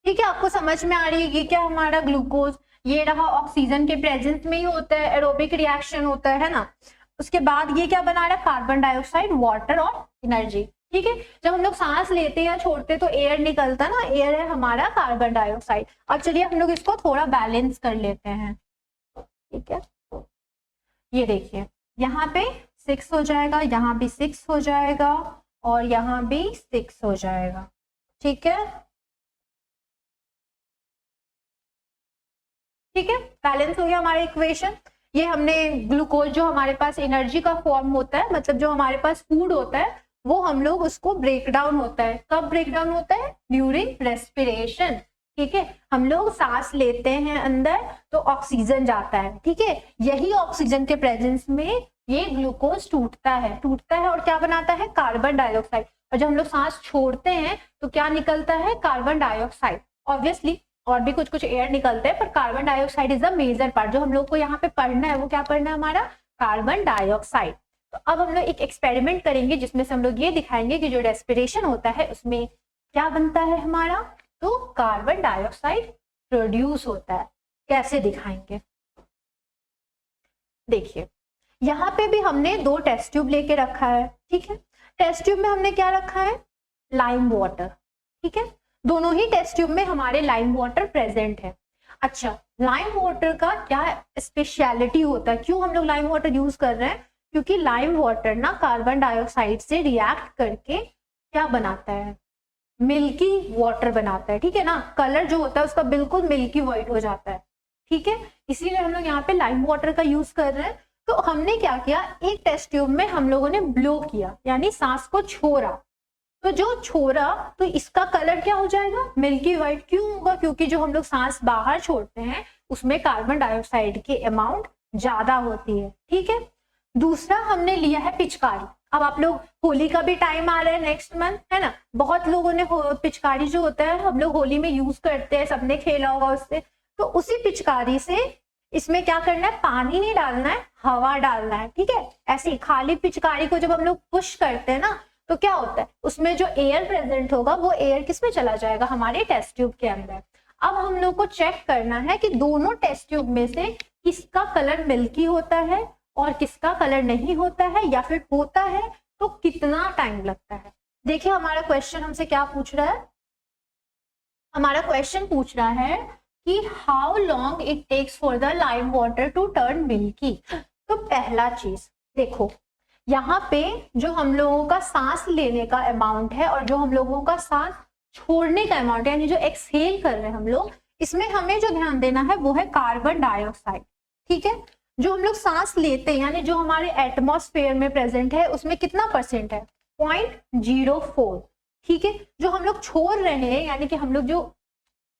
S1: ठीक है, आपको समझ में आ रही है कि क्या हमारा ग्लूकोज ये रहा ऑक्सीजन के प्रेजेंस में ही होता है, एरोबिक रिएक्शन होता है ना। उसके बाद ये क्या बना रहा है, कार्बन डाइऑक्साइड, वाटर और एनर्जी। ठीक है, जब हम लोग सांस लेते हैं या छोड़ते तो एयर निकलता है ना, एयर है हमारा कार्बन डाइऑक्साइड। अब चलिए हम लोग इसको थोड़ा बैलेंस कर लेते हैं। ठीक है, ये देखिए यहाँ पे 6 हो जाएगा, यहाँ भी 6 हो जाएगा और यहाँ भी 6 हो जाएगा। ठीक है, ठीक है, बैलेंस हो गया हमारा इक्वेशन। ये हमने ग्लूकोज जो हमारे पास एनर्जी का फॉर्म होता है, मतलब जो हमारे पास फूड होता है, वो हम लोग उसको ब्रेक डाउन होता है। कब ब्रेक डाउन होता है, ड्यूरिंग रेस्पिरेशन। ठीक है, हम लोग सांस लेते हैं अंदर तो ऑक्सीजन जाता है। ठीक है, यही ऑक्सीजन के प्रेजेंस में ये ग्लूकोज टूटता है और क्या बनाता है, कार्बन डाइऑक्साइड। और जब हम लोग सांस छोड़ते हैं तो क्या निकलता है, कार्बन डाइऑक्साइड। ऑब्वियसली और भी कुछ कुछ एयर निकलते हैं, पर carbon dioxide is the major part. जो हम लोग को यहाँ पे पढ़ना है वो क्या पढ़ना है हमारा, कार्बन डाइऑक्साइड। तो अब हम लोग एक एक्सपेरिमेंट करेंगे जिसमें से हम लोग ये दिखाएंगे कि जो रेस्पिरेशन होता है उसमें क्या बनता है हमारा, तो कार्बन डाइऑक्साइड प्रोड्यूस होता है। कैसे दिखाएंगे, देखिए यहाँ पे भी हमने 2 टेस्ट ट्यूब लेके रखा है। ठीक है, टेस्ट ट्यूब में हमने क्या रखा है, लाइम वाटर। ठीक है, दोनों ही टेस्ट ट्यूब में हमारे लाइम वाटर प्रेजेंट है। अच्छा, लाइम वाटर का क्या स्पेशलिटी होता है, क्यों हम लोग लाइम वाटर यूज कर रहे हैं, क्योंकि लाइम वाटर ना कार्बन डाइऑक्साइड से रिएक्ट करके क्या बनाता है, मिल्की वाटर बनाता है। ठीक है ना, कलर जो होता है उसका बिल्कुल मिल्की व्हाइट हो जाता है। ठीक है, इसीलिए हम लोग यहाँ पे लाइम वाटर का यूज कर रहे हैं। तो हमने क्या किया, एक टेस्ट ट्यूब में हम लोगों ने ब्लो किया, यानी सांस को छोड़ा, तो जो छोड़ा तो इसका कलर क्या हो जाएगा, मिल्की व्हाइट। क्यों होगा, क्योंकि जो हम लोग सांस बाहर छोड़ते हैं उसमें कार्बन डाइऑक्साइड की अमाउंट ज्यादा होती है। ठीक है, दूसरा हमने लिया है पिचकारी। अब आप लोग, होली का भी टाइम आ रहा है नेक्स्ट मंथ, है ना, बहुत लोगों ने पिचकारी जो होता है हम लोग होली में यूज करते हैं, सबने खेला होगा उससे। तो उसी पिचकारी से इसमें क्या करना है, पानी नहीं डालना है, हवा डालना है। ठीक है, ऐसी खाली पिचकारी को जब हम लोग पुश करते हैं ना तो क्या होता है, उसमें जो एयर प्रेजेंट होगा वो एयर किस में चला जाएगा, हमारे टेस्ट ट्यूब के अंदर। अब हम लोग को चेक करना है कि दोनों टेस्ट ट्यूब में से किसका कलर मिल्की होता है और किसका कलर नहीं होता है, या फिर होता है तो कितना टाइम लगता है। देखिए हमारा क्वेश्चन हमसे क्या पूछ रहा है, हमारा क्वेश्चन पूछ रहा है कि how long it takes for the lime water to turn milky. तो पहला चीज देखो, यहाँ पे जो हम लोगों का सांस लेने का अमाउंट है और जो हम लोगों का सांस छोड़ने का अमाउंट है, यानी जो एक्सहेल कर रहे हैं हम लोग, इसमें हमें जो ध्यान देना है वो है कार्बन डाइऑक्साइड। ठीक है, जो हम लोग सांस लेते हैं यानी जो हमारे एटमॉस्फेयर में प्रेजेंट है उसमें कितना परसेंट है, 0.04। ठीक है, जो हम लोग छोड़ रहे हैं यानी कि हम लोग जो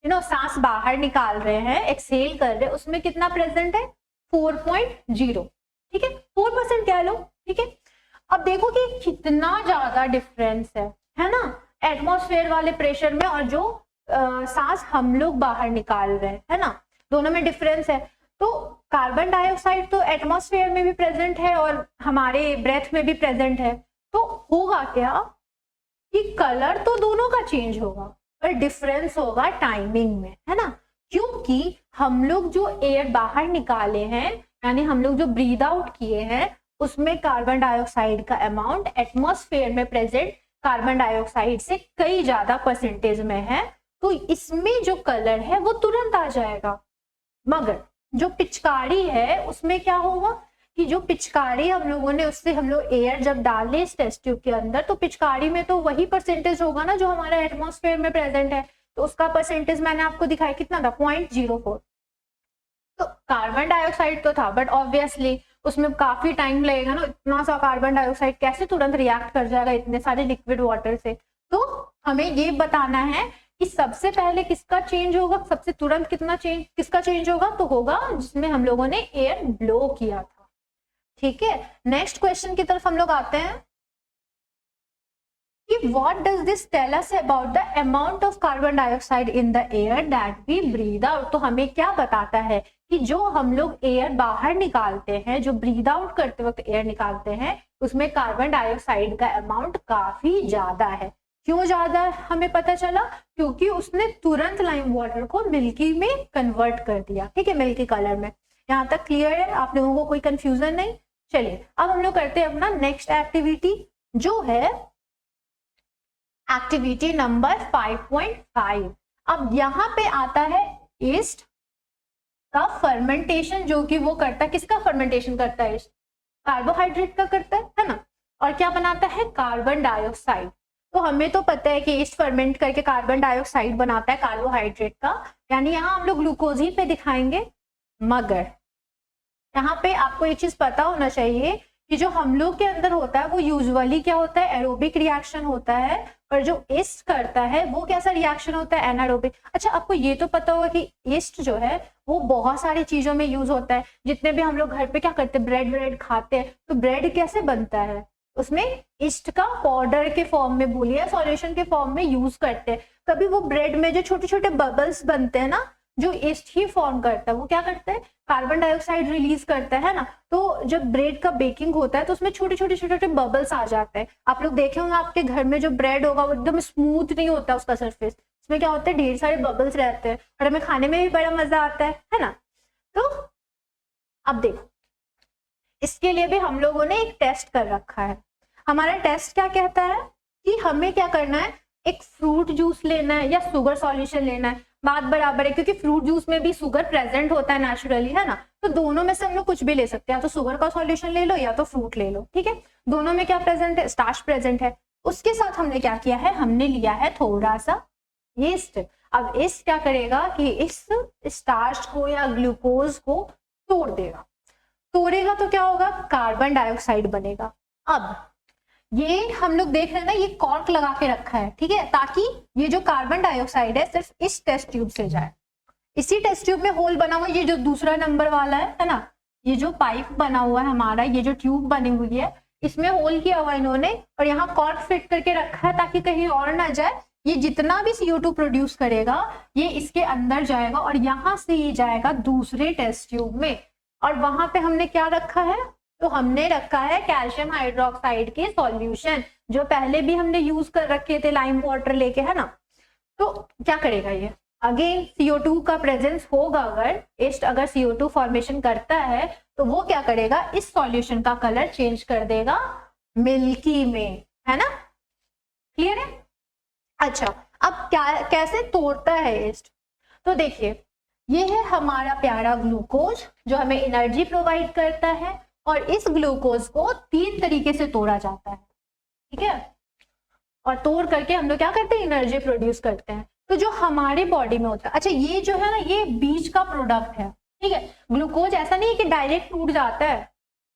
S1: सांस बाहर निकाल रहे हैं, एक्सहेल कर रहे हैं, उसमें कितना प्रेजेंट है, 4.0। ठीक है, 4% कह लो। ठीक है, अब देखो कि कितना ज्यादा डिफरेंस है ना, एटमॉस्फेयर वाले प्रेशर में और जो सांस हम लोग बाहर निकाल रहे हैं, है ना, दोनों में डिफरेंस है। तो कार्बन डाइऑक्साइड तो एटमॉस्फेयर में भी प्रेजेंट है और हमारे ब्रेथ में भी प्रेजेंट है। तो होगा क्या कि कलर तो दोनों का चेंज होगा पर डिफरेंस होगा टाइमिंग में, है ना, क्योंकि हम लोग जो एयर बाहर निकाले हैं यानी हम लोग जो ब्रीद आउट किए हैं उसमें कार्बन डाइऑक्साइड का अमाउंट एटमॉस्फेयर में प्रेजेंट कार्बन डाइऑक्साइड से कई ज्यादा परसेंटेज में है। तो इसमें जो कलर है वो तुरंत आ जाएगा। मगर जो पिचकारी है उसमें क्या होगा कि जो पिचकारी हम लोगों ने, उससे हम लोग एयर जब डाले इस टेस्ट ट्यूब के अंदर, तो पिचकारी में तो वही परसेंटेज होगा ना जो हमारा एटमॉस्फेयर में प्रेजेंट है। तो उसका परसेंटेज मैंने आपको दिखाया कितना था, 0.04। तो कार्बन डाइऑक्साइड तो था बट ऑब्वियसली उसमें काफी टाइम लगेगा ना, इतना सा कार्बन डाइऑक्साइड कैसे तुरंत रिएक्ट कर जाएगा इतने सारे लिक्विड वाटर से। तो हमें ये बताना है कि सबसे पहले किसका चेंज होगा, सबसे तुरंत किसका चेंज होगा, तो होगा जिसमें हम लोगों ने एयर ब्लो किया था। ठीक है, नेक्स्ट क्वेश्चन की तरफ हम लोग आते हैं कि what does this tell us about the amount of carbon dioxide in the air that we breathe out. तो हमें क्या बताता है कि जो हम लोग एयर बाहर निकालते हैं, जो ब्रीद आउट करते वक्त एयर निकालते हैं, उसमें कार्बन डाइऑक्साइड का अमाउंट काफी ज्यादा है। क्यों ज्यादा हमें पता चला, क्योंकि उसने तुरंत लाइम वाटर को मिल्की में कन्वर्ट कर दिया। ठीक है, मिल्की कलर में। यहाँ तक क्लियर है, आप लोगों को कोई कंफ्यूजन नहीं। चलिए अब हम लोग करते हैं अपना नेक्स्ट एक्टिविटी, जो है एक्टिविटी नंबर 5.5। अब यहाँ पे आता है ईस्ट का फर्मेंटेशन, जो कि वो करता है, किसका फर्मेंटेशन करता है, ईस्ट कार्बोहाइड्रेट का करता है ना, और क्या बनाता है, कार्बन डाइऑक्साइड। तो हमें तो पता है कि ईस्ट फर्मेंट करके कार्बन डाइऑक्साइड बनाता है कार्बोहाइड्रेट का, यानी यहाँ हम लोग ग्लूकोज ही पे दिखाएंगे। मगर यहाँ पे आपको एक चीज पता होना चाहिए कि जो हम लोग के अंदर होता है वो यूजुअली क्या होता है, एरोबिक रिएक्शन होता है, और जो ईस्ट करता है वो कैसा रिएक्शन होता है, एनारोबिक। अच्छा, आपको ये तो पता होगा कि ईस्ट जो है वो बहुत सारी चीजों में यूज होता है। जितने भी हम लोग घर पे क्या करते हैं, ब्रेड खाते हैं, तो ब्रेड कैसे बनता है, उसमें ईस्ट का पाउडर के फॉर्म में बोलिए, सॉल्यूशन के फॉर्म में यूज करते हैं। कभी वो ब्रेड में जो छोटे छोटे बबल्स बनते हैं ना, जो ईस्ट ही फॉर्म करता है, वो क्या करता है, कार्बन डाइऑक्साइड रिलीज करता है ना। तो जब ब्रेड का बेकिंग होता है तो उसमें छोटे छोटे बबल्स आ जाते हैं। आप लोग देखे होंगे आपके घर में जो ब्रेड होगा वो एकदम स्मूथ नहीं होता उसका सरफेस, उसमें क्या होता है, ढेर सारे बबल्स रहते हैं और हमें खाने में भी बड़ा मजा आता है ना। तो अब देखो, इसके लिए भी हम लोगों ने एक टेस्ट कर रखा है। हमारा टेस्ट क्या कहता है कि हमें क्या करना है, एक फ्रूट जूस लेना है या शुगर सॉल्यूशन लेना है, बात बराबर है, क्योंकि फ्रूट जूस में भी शुगर प्रेजेंट होता है नेचुरली, है ना। तो दोनों में से हम लोग कुछ भी ले सकते हैं, या तो शुगर का सॉल्यूशन ले लो या तो फ्रूट ले लो। ठीक है, दोनों में क्या प्रेजेंट है, स्टार्च प्रेजेंट है। उसके साथ हमने क्या किया है, हमने लिया है थोड़ा सा ईस्ट। अब ईस्ट क्या करेगा कि इस स्टार्च को या ग्लूकोज को तोड़ेगा तो क्या होगा, कार्बन डाइऑक्साइड बनेगा। अब ये हम लोग देख रहे हैं ना, ये कॉर्क लगा के रखा है, ठीक है, ताकि ये जो कार्बन डाइऑक्साइड है सिर्फ इस टेस्ट ट्यूब से जाए। इसी टेस्ट ट्यूब में होल बना हुआ, ये जो दूसरा नंबर वाला है ना, ये जो पाइप बना हुआ है हमारा, ये जो ट्यूब बनी हुई है, इसमें होल किया हुआ इन्होंने और यहाँ कॉर्क फिट करके रखा है ताकि कहीं और ना जाए। ये जितना भी CO2 प्रोड्यूस करेगा ये इसके अंदर जाएगा और यहाँ से ये जाएगा दूसरे टेस्ट ट्यूब में। और वहां पे हमने क्या रखा है, तो हमने रखा है कैल्शियम हाइड्रोक्साइड के सॉल्यूशन, जो पहले भी हमने यूज कर रखे थे लाइम वाटर लेके, है ना। तो क्या करेगा ये, अगेन CO2 का प्रेजेंस होगा, अगर ईस्ट अगर CO2 फॉर्मेशन करता है तो वो क्या करेगा, इस सॉल्यूशन का कलर चेंज कर देगा मिल्की में, है ना, क्लियर है। अच्छा, अब क्या कैसे तोड़ता है ईस्ट, तो देखिए ये है हमारा प्यारा ग्लूकोज जो हमें एनर्जी प्रोवाइड करता है, और इस ग्लूकोज को 3 तरीके से तोड़ा जाता है, ठीक है, और तोड़ करके हम लोग क्या करते हैं, एनर्जी प्रोड्यूस करते हैं। तो जो हमारे बॉडी में होता है, अच्छा ये जो है ना, ये बीज का प्रोडक्ट है, ठीक है। ग्लूकोज ऐसा नहीं है कि डायरेक्ट टूट जाता है,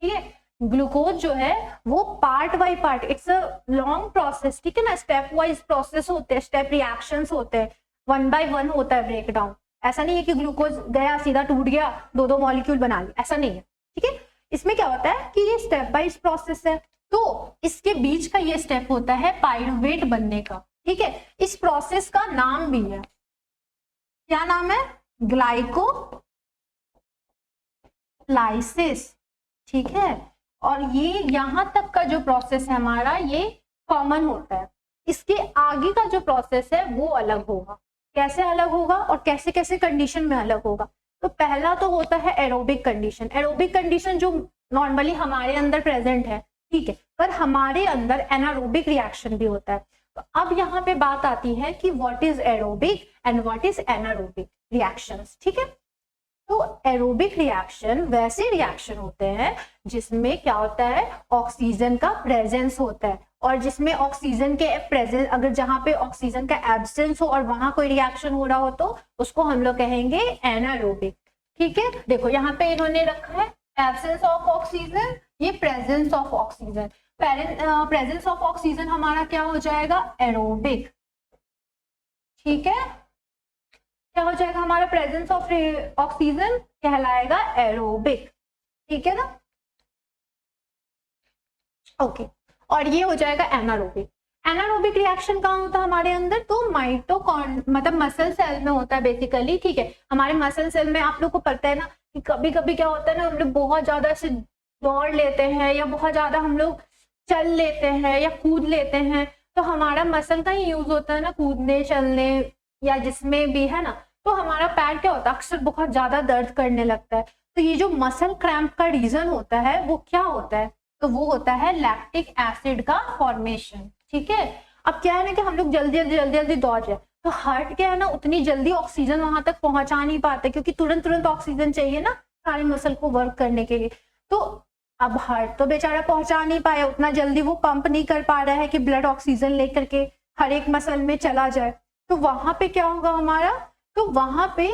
S1: ठीक है, ग्लूकोज जो है वो part by part, it's a long process, ठीक है ना, स्टेप वाइज प्रोसेस होते हैं, स्टेप रिएक्शंस होते हैं, 1 by 1 होता है ब्रेक डाउन। ऐसा नहीं है कि ग्लूकोज गया सीधा टूट गया 2-2 मॉलिक्यूल बना लिया, ऐसा नहीं है, ठीक है। इसमें क्या होता है कि ये स्टेप वाइज प्रोसेस है, तो इसके बीच का ये स्टेप होता है पाइरुवेट बनने का, ठीक है। इस प्रोसेस का नाम भी है, क्या नाम है, ग्लाइकोलाइसिस, ठीक है। और ये यहां तक का जो प्रोसेस है हमारा ये कॉमन होता है, इसके आगे का जो प्रोसेस है वो अलग होगा। कैसे अलग होगा और कैसे कैसे कंडीशन में अलग होगा, तो पहला तो होता है एरोबिक कंडीशन। एरोबिक कंडीशन जो नॉर्मली हमारे अंदर प्रेजेंट है, ठीक है, पर हमारे अंदर एनारोबिक रिएक्शन भी होता है। तो अब यहाँ पे बात आती है कि what is aerobic and what is anaerobic reactions, ठीक है। तो एरोबिक रिएक्शन वैसे रिएक्शन होते हैं जिसमें क्या होता है, ऑक्सीजन का प्रेजेंस होता है, और जिसमें ऑक्सीजन के प्रेजेंस, अगर जहां पे ऑक्सीजन का एब्सेंस हो और वहां कोई रिएक्शन हो रहा हो तो उसको हम लोग कहेंगे एनारोबिक, ठीक है। देखो यहाँ पे इन्होंने रखा है एब्सेंस ऑफ ऑक्सीजन, ये presence of oxygen. Presence of oxygen हमारा क्या हो जाएगा, एरोबिक, ठीक है। क्या हो जाएगा हमारा, प्रेजेंस ऑफ ऑक्सीजन कहलाएगा एरोबिक, ठीक है ना, ओके। और ये हो जाएगा एनारोबिक। एनारोबिक रिएक्शन कहाँ होता है हमारे अंदर, तो माइटोकॉन मतलब मसल सेल में होता है बेसिकली, ठीक है। हमारे मसल सेल में आप लोग को पता है ना कि कभी कभी क्या होता है ना, हम लोग बहुत ज्यादा ऐसे दौड़ लेते हैं या बहुत ज्यादा हम लोग चल लेते हैं या कूद लेते हैं, तो हमारा मसल का ही यूज होता है ना कूदने चलने या जिसमें भी, है ना। तो हमारा पैर क्या होता है, अक्सर बहुत ज्यादा दर्द करने लगता है। तो ये जो मसल क्रैम्प का रीजन होता है वो क्या होता है, तो वो होता है लैक्टिक एसिड का फॉर्मेशन, ठीक है। अब क्या है ना कि हम लोग जल्दी दौड़ जाए, तो हार्ट क्या है ना उतनी जल्दी ऑक्सीजन वहां तक पहुंचा नहीं पाते, क्योंकि तुरंत ऑक्सीजन चाहिए ना सारे मसल को वर्क करने के लिए। तो अब हार्ट तो बेचारा पहुंचा नहीं पाया उतना जल्दी, वो पंप नहीं कर पा रहा है कि ब्लड ऑक्सीजन लेकर के हर एक मसल में चला जाए। तो वहां पे क्या होगा हमारा, तो वहां पे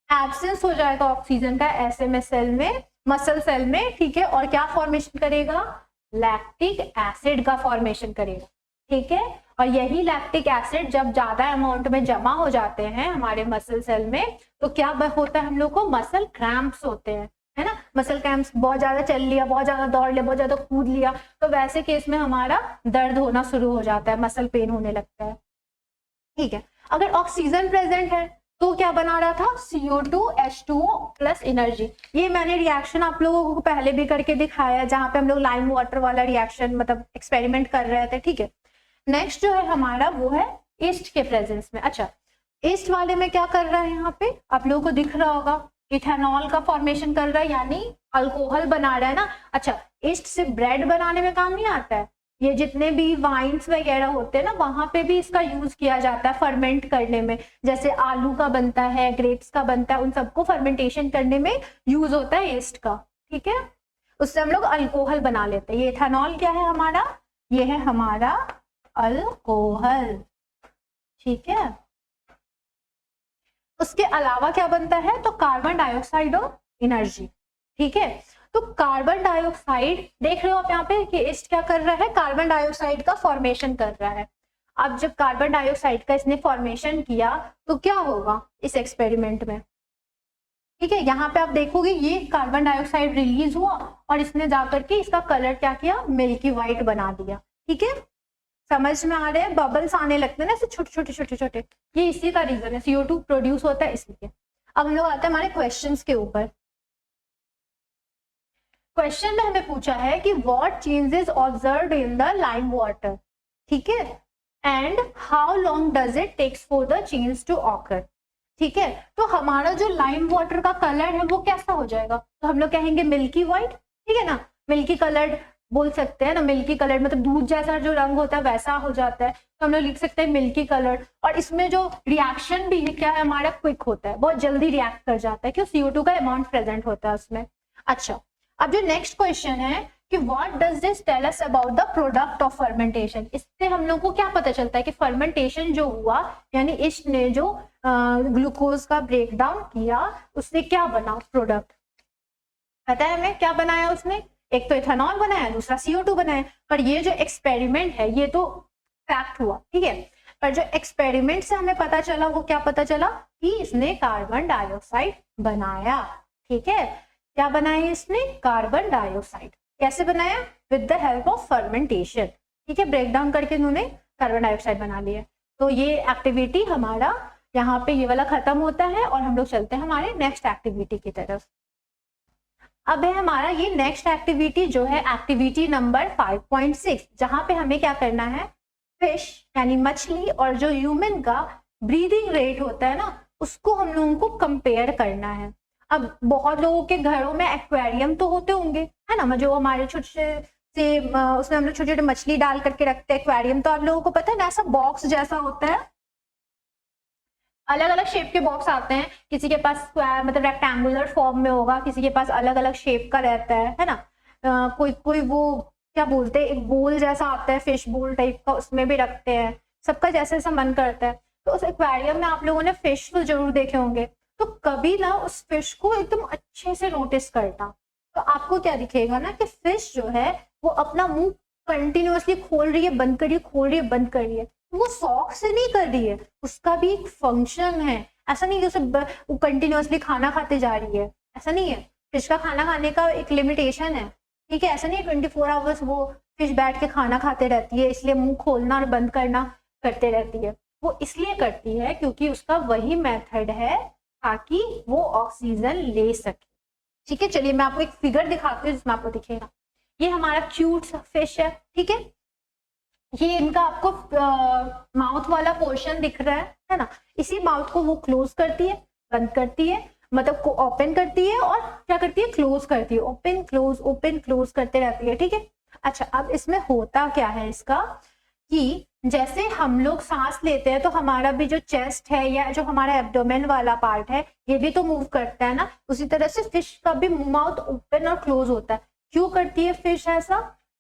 S1: एब्सेंस हो जाएगा ऑक्सीजन का SMS सेल में, मसल सेल में, ठीक है। और क्या फॉर्मेशन करेगा, लैक्टिक एसिड का फॉर्मेशन करेगा, ठीक है। और यही लैक्टिक एसिड जब ज्यादा अमाउंट में जमा हो जाते हैं हमारे मसल सेल में, तो क्या होता है, हम लोग को मसल क्रैम्प्स होते हैं, है ना। मसल क्रैम्प्स, बहुत ज्यादा चल लिया, बहुत ज्यादा दौड़ लिया, बहुत ज्यादा कूद लिया, तो वैसे केस में हमारा दर्द होना शुरू हो जाता है, मसल पेन होने लगता है, ठीक है। अगर ऑक्सीजन प्रेजेंट है तो क्या बना रहा था, CO2 H2O प्लस एनर्जी। ये मैंने रिएक्शन आप लोगों को पहले भी करके दिखाया जहां पे हम लोग लाइम वाटर वाला रिएक्शन मतलब एक्सपेरिमेंट कर रहे थे, ठीक है। नेक्स्ट जो है हमारा वो है ईस्ट के प्रेजेंस में। अच्छा, ईस्ट वाले में क्या कर रहा है, यहाँ पे आप लोगों को दिख रहा होगा, इथेनॉल का फॉर्मेशन कर रहा है, यानी अल्कोहल बना रहा है ना। अच्छा, ईस्ट से ब्रेड बनाने में काम नहीं आता है, ये जितने भी वाइन्स वगैरह होते हैं ना वहां पे भी इसका यूज किया जाता है फर्मेंट करने में, जैसे आलू का बनता है, ग्रेप्स का बनता है, उन सबको फर्मेंटेशन करने में यूज होता है ईस्ट का, ठीक है। उससे हम लोग अल्कोहल बना लेते हैं। ये इथेनॉल क्या है हमारा, ये है हमारा अल्कोहल, ठीक है। उसके अलावा क्या बनता है, तो कार्बन डाइऑक्साइड और एनर्जी, ठीक है। तो कार्बन डाइऑक्साइड देख रहे हो आप यहाँ पे कि ईस्ट क्या कर रहा है, कार्बन डाइऑक्साइड का फॉर्मेशन कर रहा है। अब जब कार्बन डाइऑक्साइड का इसने फॉर्मेशन किया तो क्या होगा इस एक्सपेरिमेंट में, ठीक है। यहाँ पे आप देखोगे ये कार्बन डाइऑक्साइड रिलीज हुआ और इसने जाकर के इसका कलर क्या किया, मिल्की व्हाइट बना दिया, ठीक है। समझ में आ रहे हैं, बबल्स आने लगते हैं ना ऐसे छोटे छोटे छोटे छोटे, ये इसी का रीजन है, CO2 प्रोड्यूस होता है इसलिए। अब हम लोग आते हैं हमारे क्वेश्चंस के ऊपर। क्वेश्चन में हमें पूछा है कि what changes observed in the lime water, ठीक है, and how long does it takes for the change to occur, ठीक है। तो हमारा जो लाइम वाटर का कलर है वो कैसा हो जाएगा, तो हम लोग कहेंगे मिल्की व्हाइट, ठीक है ना, मिल्की कलर्ड बोल सकते हैं ना, मिल्की कलर मतलब दूध जैसा जो रंग होता है वैसा हो जाता है, तो हम लोग लिख सकते हैं मिल्की कलर। और इसमें जो रिएक्शन भी है क्या है हमारा, क्विक होता है, बहुत जल्दी रिएक्ट कर जाता है, क्यों, CO2 का अमाउंट प्रेजेंट होता है उसमें। अच्छा, अब जो नेक्स्ट क्वेश्चन है कि what does this tell us about the product of fermentation, इससे हम लोग को क्या पता चलता है कि फर्मेंटेशन जो हुआ यानी इसने जो ग्लूकोज का ब्रेक डाउन किया उससे क्या बना प्रोडक्ट, पता है हमें क्या बनाया उसने, एक तो इथेनॉल बनाया, दूसरा CO2 बनाया। पर ये जो एक्सपेरिमेंट है ये तो फैक्ट हुआ, ठीक है, पर जो एक्सपेरिमेंट से हमें पता चला वो क्या पता चला कि इसने कार्बन डाइऑक्साइड बनाया, ठीक है। क्या बनाया इसने, कार्बन डाइऑक्साइड, कैसे बनाया, with the help of fermentation, ठीक है, ब्रेक डाउन करके उन्होंने कार्बन डाइऑक्साइड बना लिया। तो ये एक्टिविटी हमारा यहाँ पे ये वाला खत्म होता है और हम लोग चलते हैं हमारे नेक्स्ट एक्टिविटी की तरफ। अब है हमारा ये नेक्स्ट एक्टिविटी जो है एक्टिविटी नंबर 5.6, जहां पे हमें क्या करना है, फिश यानी मछली और जो ह्यूमन का ब्रीदिंग रेट होता है ना उसको हम लोगों को कंपेयर करना है। अब बहुत लोगों के घरों में एक्वेरियम तो होते होंगे, है ना, जो हमारे छोटे से उसमें हम लोग छोटे छोटे मछली डाल करके रखते हैं। एक्वेरियम तो आप लोगों को पता है ना, ऐसा बॉक्स जैसा होता है, अलग अलग शेप के बॉक्स आते हैं, किसी के पास स्क्वायर मतलब रेक्टेंगुलर फॉर्म में होगा, किसी के पास अलग अलग शेप का रहता है ना, कोई वो क्या बोलते हैं एक बोल जैसा आता है, फिश बोल टाइप का, उसमें भी रखते हैं, सबका जैसे जैसा मन करता है। तो उस एक्वेरियम में आप लोगों ने फिश तो जरूर देखे होंगे, तो कभी ना उस फिश को एकदम अच्छे से नोटिस करना, तो आपको क्या दिखेगा ना कि फिश जो है वो अपना मुंह कंटिन्यूअसली खोल रही है बंद कर रही है, खोल रही है बंद कर रही है, वो शौक से नहीं कर रही है, उसका भी एक फंक्शन है। ऐसा नहीं कि उसे वो कंटिन्यूअसली खाना खाते जा रही है, ऐसा नहीं है, फिश का खाना खाने का एक लिमिटेशन है, ठीक है, ऐसा नहीं है 24 आवर्स वो फिश बैठ के खाना खाते रहती है इसलिए मुंह खोलना और बंद करना करते रहती है। वो इसलिए करती है क्योंकि उसका वही मेथड है ताकि वो ऑक्सीजन ले सके, ठीक है। चलिए मैं आपको एक फिगर दिखाती हूँ जिसमें आपको दिखेगा, ये हमारा क्यूट सा फिश है, ठीक है, ये इनका आपको माउथ वाला पोर्शन दिख रहा है ना, इसी माउथ को वो क्लोज करती है, बंद करती है, मतलब को ओपन करती है और क्या करती है, क्लोज करती है, ओपन क्लोज करते रहती है, ठीक है। अच्छा, अब इसमें होता क्या है इसका कि जैसे हम लोग सांस लेते हैं तो हमारा भी जो चेस्ट है या जो हमारा एब्डोमेन वाला पार्ट है ये भी तो मूव करता है ना, उसी तरह से फिश का भी माउथ ओपन और क्लोज होता है। क्यों करती है फिश ऐसा,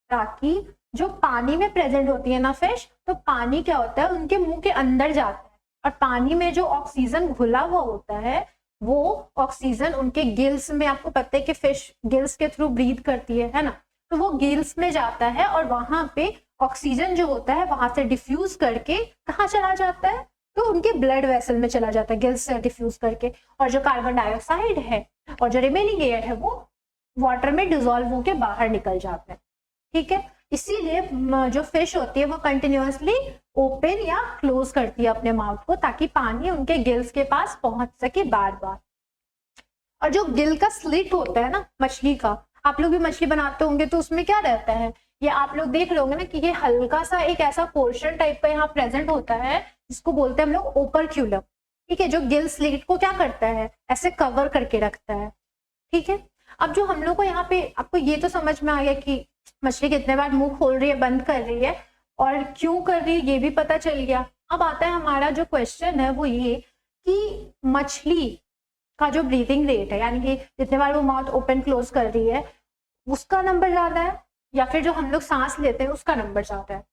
S1: ताकि जो पानी में प्रेजेंट होती है ना फिश, तो पानी क्या होता है उनके मुंह के अंदर जाता है और पानी में जो ऑक्सीजन घुला हुआ होता है वो ऑक्सीजन उनके गिल्स में, आपको पता है कि फिश गिल्स के थ्रू ब्रीथ करती है ना, तो वो गिल्स में जाता है और वहां पे ऑक्सीजन जो होता है वहां से डिफ्यूज करके कहाँ चला जाता है, तो उनके ब्लड वेसल में चला जाता है गिल्स से डिफ्यूज करके, और जो कार्बन डाइऑक्साइड है और जो रिमेनिंग एयर है वो वाटर में डिजोल्व होकर बाहर निकल जाता है, ठीक है। इसीलिए जो फिश होती है वो कंटिन्यूअसली ओपन या क्लोज करती है अपने माउथ को ताकि पानी उनके गिल्स के पास पहुंच सके बार बार। और जो गिल का स्लिट होता है ना मछली का, आप लोग भी मछली बनाते होंगे तो उसमें क्या रहता है, ये आप लोग देख लोगे ना कि ये हल्का सा एक ऐसा पोर्शन टाइप का यहाँ प्रेजेंट होता है जिसको बोलते हैं हम लोग ओपरक्यूलम, ठीक है, जो गिल स्लिट को क्या करता है ऐसे कवर करके रखता है, ठीक है। अब जो हम लोग को यहाँ पे आपको ये तो समझ में आ गया कि मछली कितने बार मुंह खोल रही है बंद कर रही है और क्यों कर रही है ये भी पता चल गया। अब आता है हमारा जो क्वेश्चन है वो ये कि मछली का जो ब्रीथिंग रेट है यानी कि जितने बार वो माउथ ओपन क्लोज कर रही है उसका नंबर ज्यादा है या फिर जो हम लोग सांस लेते हैं उसका नंबर ज्यादा है।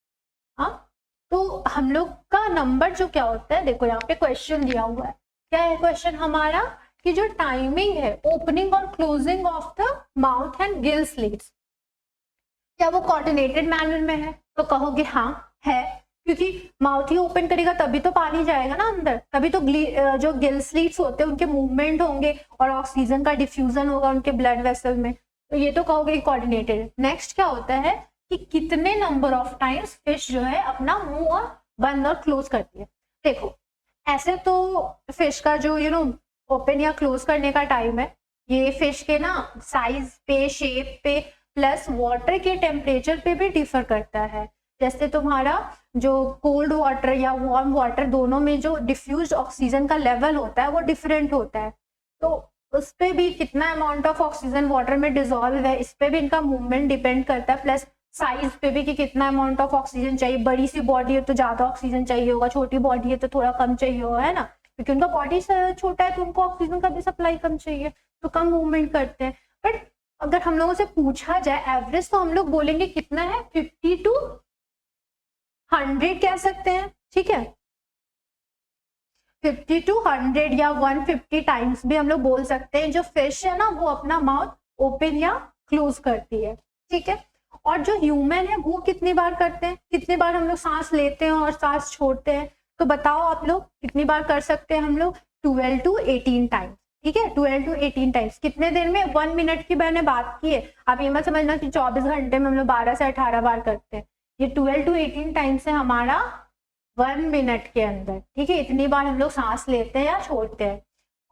S1: हाँ, तो हम लोग का नंबर जो क्या होता है, देखो यहाँ पे क्वेश्चन दिया हुआ है, क्या है क्वेश्चन हमारा कि जो टाइमिंग है ओपनिंग और closing of the mouth and gill slits, क्या वो कोऑर्डिनेटेड मैनर में है? तो कहोगे हाँ है, क्योंकि माउथ ही ओपन करेगा तभी तो पानी जाएगा ना अंदर, तभी तो जो गिल स्लिट्स होते हैं उनके मूवमेंट होंगे और ऑक्सीजन का डिफ्यूजन होगा उनके ब्लड वेसल में, तो ये तो कहोगे कोऑर्डिनेटेड। नेक्स्ट क्या होता है कि कितने नंबर ऑफ टाइम्स फिश जो है अपना मुंह और बंद और क्लोज करती है। देखो ऐसे तो फिश का जो ओपन या क्लोज करने का टाइम है ये फिश के ना साइज पे, शेप पे, प्लस वाटर के टेम्परेचर पे भी डिफर करता है। जैसे तुम्हारा जो कोल्ड वाटर या वार्म वाटर दोनों में जो डिफ्यूज ऑक्सीजन का लेवल होता है वो डिफरेंट होता है, तो उस पे भी कितना अमाउंट ऑफ ऑक्सीजन वाटर में डिजोल्व है इस पे भी इनका मूवमेंट डिपेंड करता है, प्लस साइज पे भी कि कितना अमाउंट ऑफ ऑक्सीजन चाहिए। बड़ी सी बॉडी है तो ज्यादा ऑक्सीजन चाहिए होगा, छोटी बॉडी है तो थोड़ा कम चाहिए होगा, है ना, क्योंकि उनका बॉडी छोटा है तो उनको ऑक्सीजन का भी सप्लाई कम चाहिए तो कम मूवमेंट करते हैं। बट अगर हम लोगों से पूछा जाए एवरेज तो हम लोग बोलेंगे कितना है 50 to 100 कह सकते हैं, ठीक है, 50 to 100 या 150 टाइम्स भी हम लोग बोल सकते हैं जो फिश है ना वो अपना माउथ ओपन या क्लोज करती है, ठीक है। और जो ह्यूमन है वो कितनी बार करते हैं, कितनी बार हम लोग सांस लेते हैं और सांस छोड़ते हैं, तो बताओ आप लोग कितनी बार कर सकते हैं हम लोग? 12 to 18 टाइम्स, ठीक है, 12 to 18 टाइम्स। कितने देर में? 1 मिनट की मैंने बात की है, आप ये मत समझना कि 24 घंटे में हम लोग 12 से 18 बार करते हैं, ये 12 to 18 टाइम्स है हमारा 1 मिनट के अंदर, ठीक है, इतनी बार हम लोग सांस लेते हैं या छोड़ते हैं।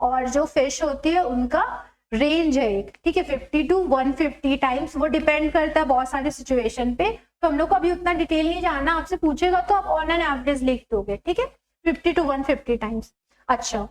S1: और जो फिश होती है उनका रेंज है एक, ठीक है, 50 to 150 टाइम्स, वो डिपेंड करता है बहुत सारे सिचुएशन पे, तो हम लोग को अभी उतना डिटेल नहीं जानना, आपसे पूछेगा तो आप ऑन एन एवरेज लिख दोगे, ठीक है, 50 to 150 टाइम्स। अच्छा,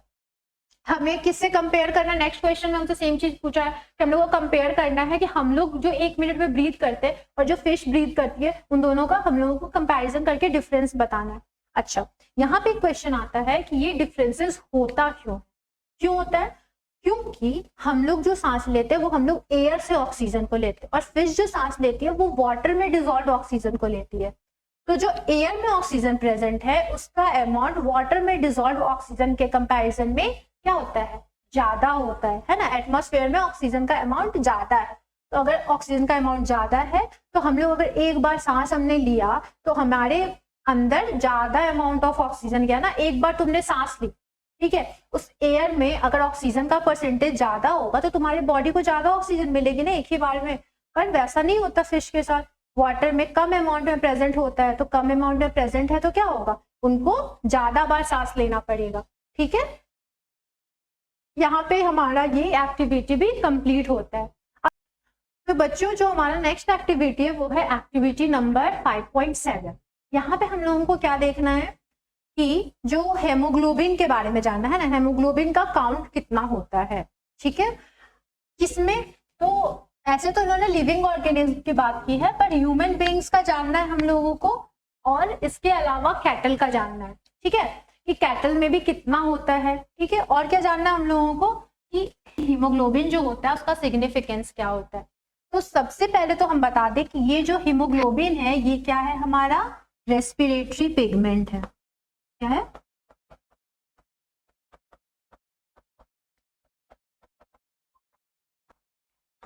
S1: हमें किससे कंपेयर करना? नेक्स्ट क्वेश्चन में हमसे सेम चीज पूछा है कि हम लोग को कंपेयर करना है कि हम लोग जो 1 मिनट में ब्रीथ करते हैं और जो फिश ब्रीथ करती है उन दोनों का हम लोगों को कंपैरिजन करके डिफरेंस बताना है। अच्छा, यहाँ पे क्वेश्चन आता है कि ये डिफरेंसेस होता क्यों होता है? क्योंकि हम लोग जो सांस लेते हैं वो हम लोग एयर से ऑक्सीजन को लेते हैं और फिश जो सांस लेती है वो वाटर में डिजोल्व ऑक्सीजन को लेती है। तो जो एयर में ऑक्सीजन प्रेजेंट है उसका अमाउंट वाटर में डिजोल्व ऑक्सीजन के कंपैरिजन में क्या होता है? ज्यादा होता है ना। एटमॉस्फेयर में ऑक्सीजन का अमाउंट ज्यादा है, तो अगर ऑक्सीजन का अमाउंट ज्यादा है तो हम लोग अगर एक बार सांस हमने लिया तो हमारे अंदर ज्यादा अमाउंट ऑफ ऑक्सीजन गया ना। एक बार तुमने सांस ली, ठीक है, उस एयर में अगर ऑक्सीजन का परसेंटेज ज्यादा होगा तो तुम्हारी बॉडी को ज्यादा ऑक्सीजन मिलेगी ना एक ही बार में, पर वैसा नहीं होता फिश के साथ। वाटर में कम अमाउंट में प्रेजेंट होता है, तो कम अमाउंट में प्रेजेंट है तो क्या होगा? उनको ज्यादा बार सांस लेना पड़ेगा, ठीक है। यहाँ पे हमारा ये एक्टिविटी भी कंप्लीट होता है। तो बच्चों जो हमारा नेक्स्ट एक्टिविटी है वो है एक्टिविटी नंबर 5.7। यहाँ पे हम लोगों को क्या देखना है कि जो हेमोग्लोबिन के बारे में जानना है ना, हेमोग्लोबिन का काउंट कितना होता है, ठीक है। किसमें? तो ऐसे तो इन्होंने लिविंग ऑर्गेनिज्म की बात की है, पर ह्यूमन बीइंग्स का जानना है हम लोगों को, और इसके अलावा कैटल का जानना है, ठीक है, कि कैटल में भी कितना होता है, ठीक है। और क्या जानना है हम लोगों को कि हीमोग्लोबिन जो होता है उसका सिग्निफिकेंस क्या होता है। तो सबसे पहले तो हम बता दें कि ये जो हीमोग्लोबिन है ये क्या है? हमारा रेस्पिरेटरी पिगमेंट है। क्या है?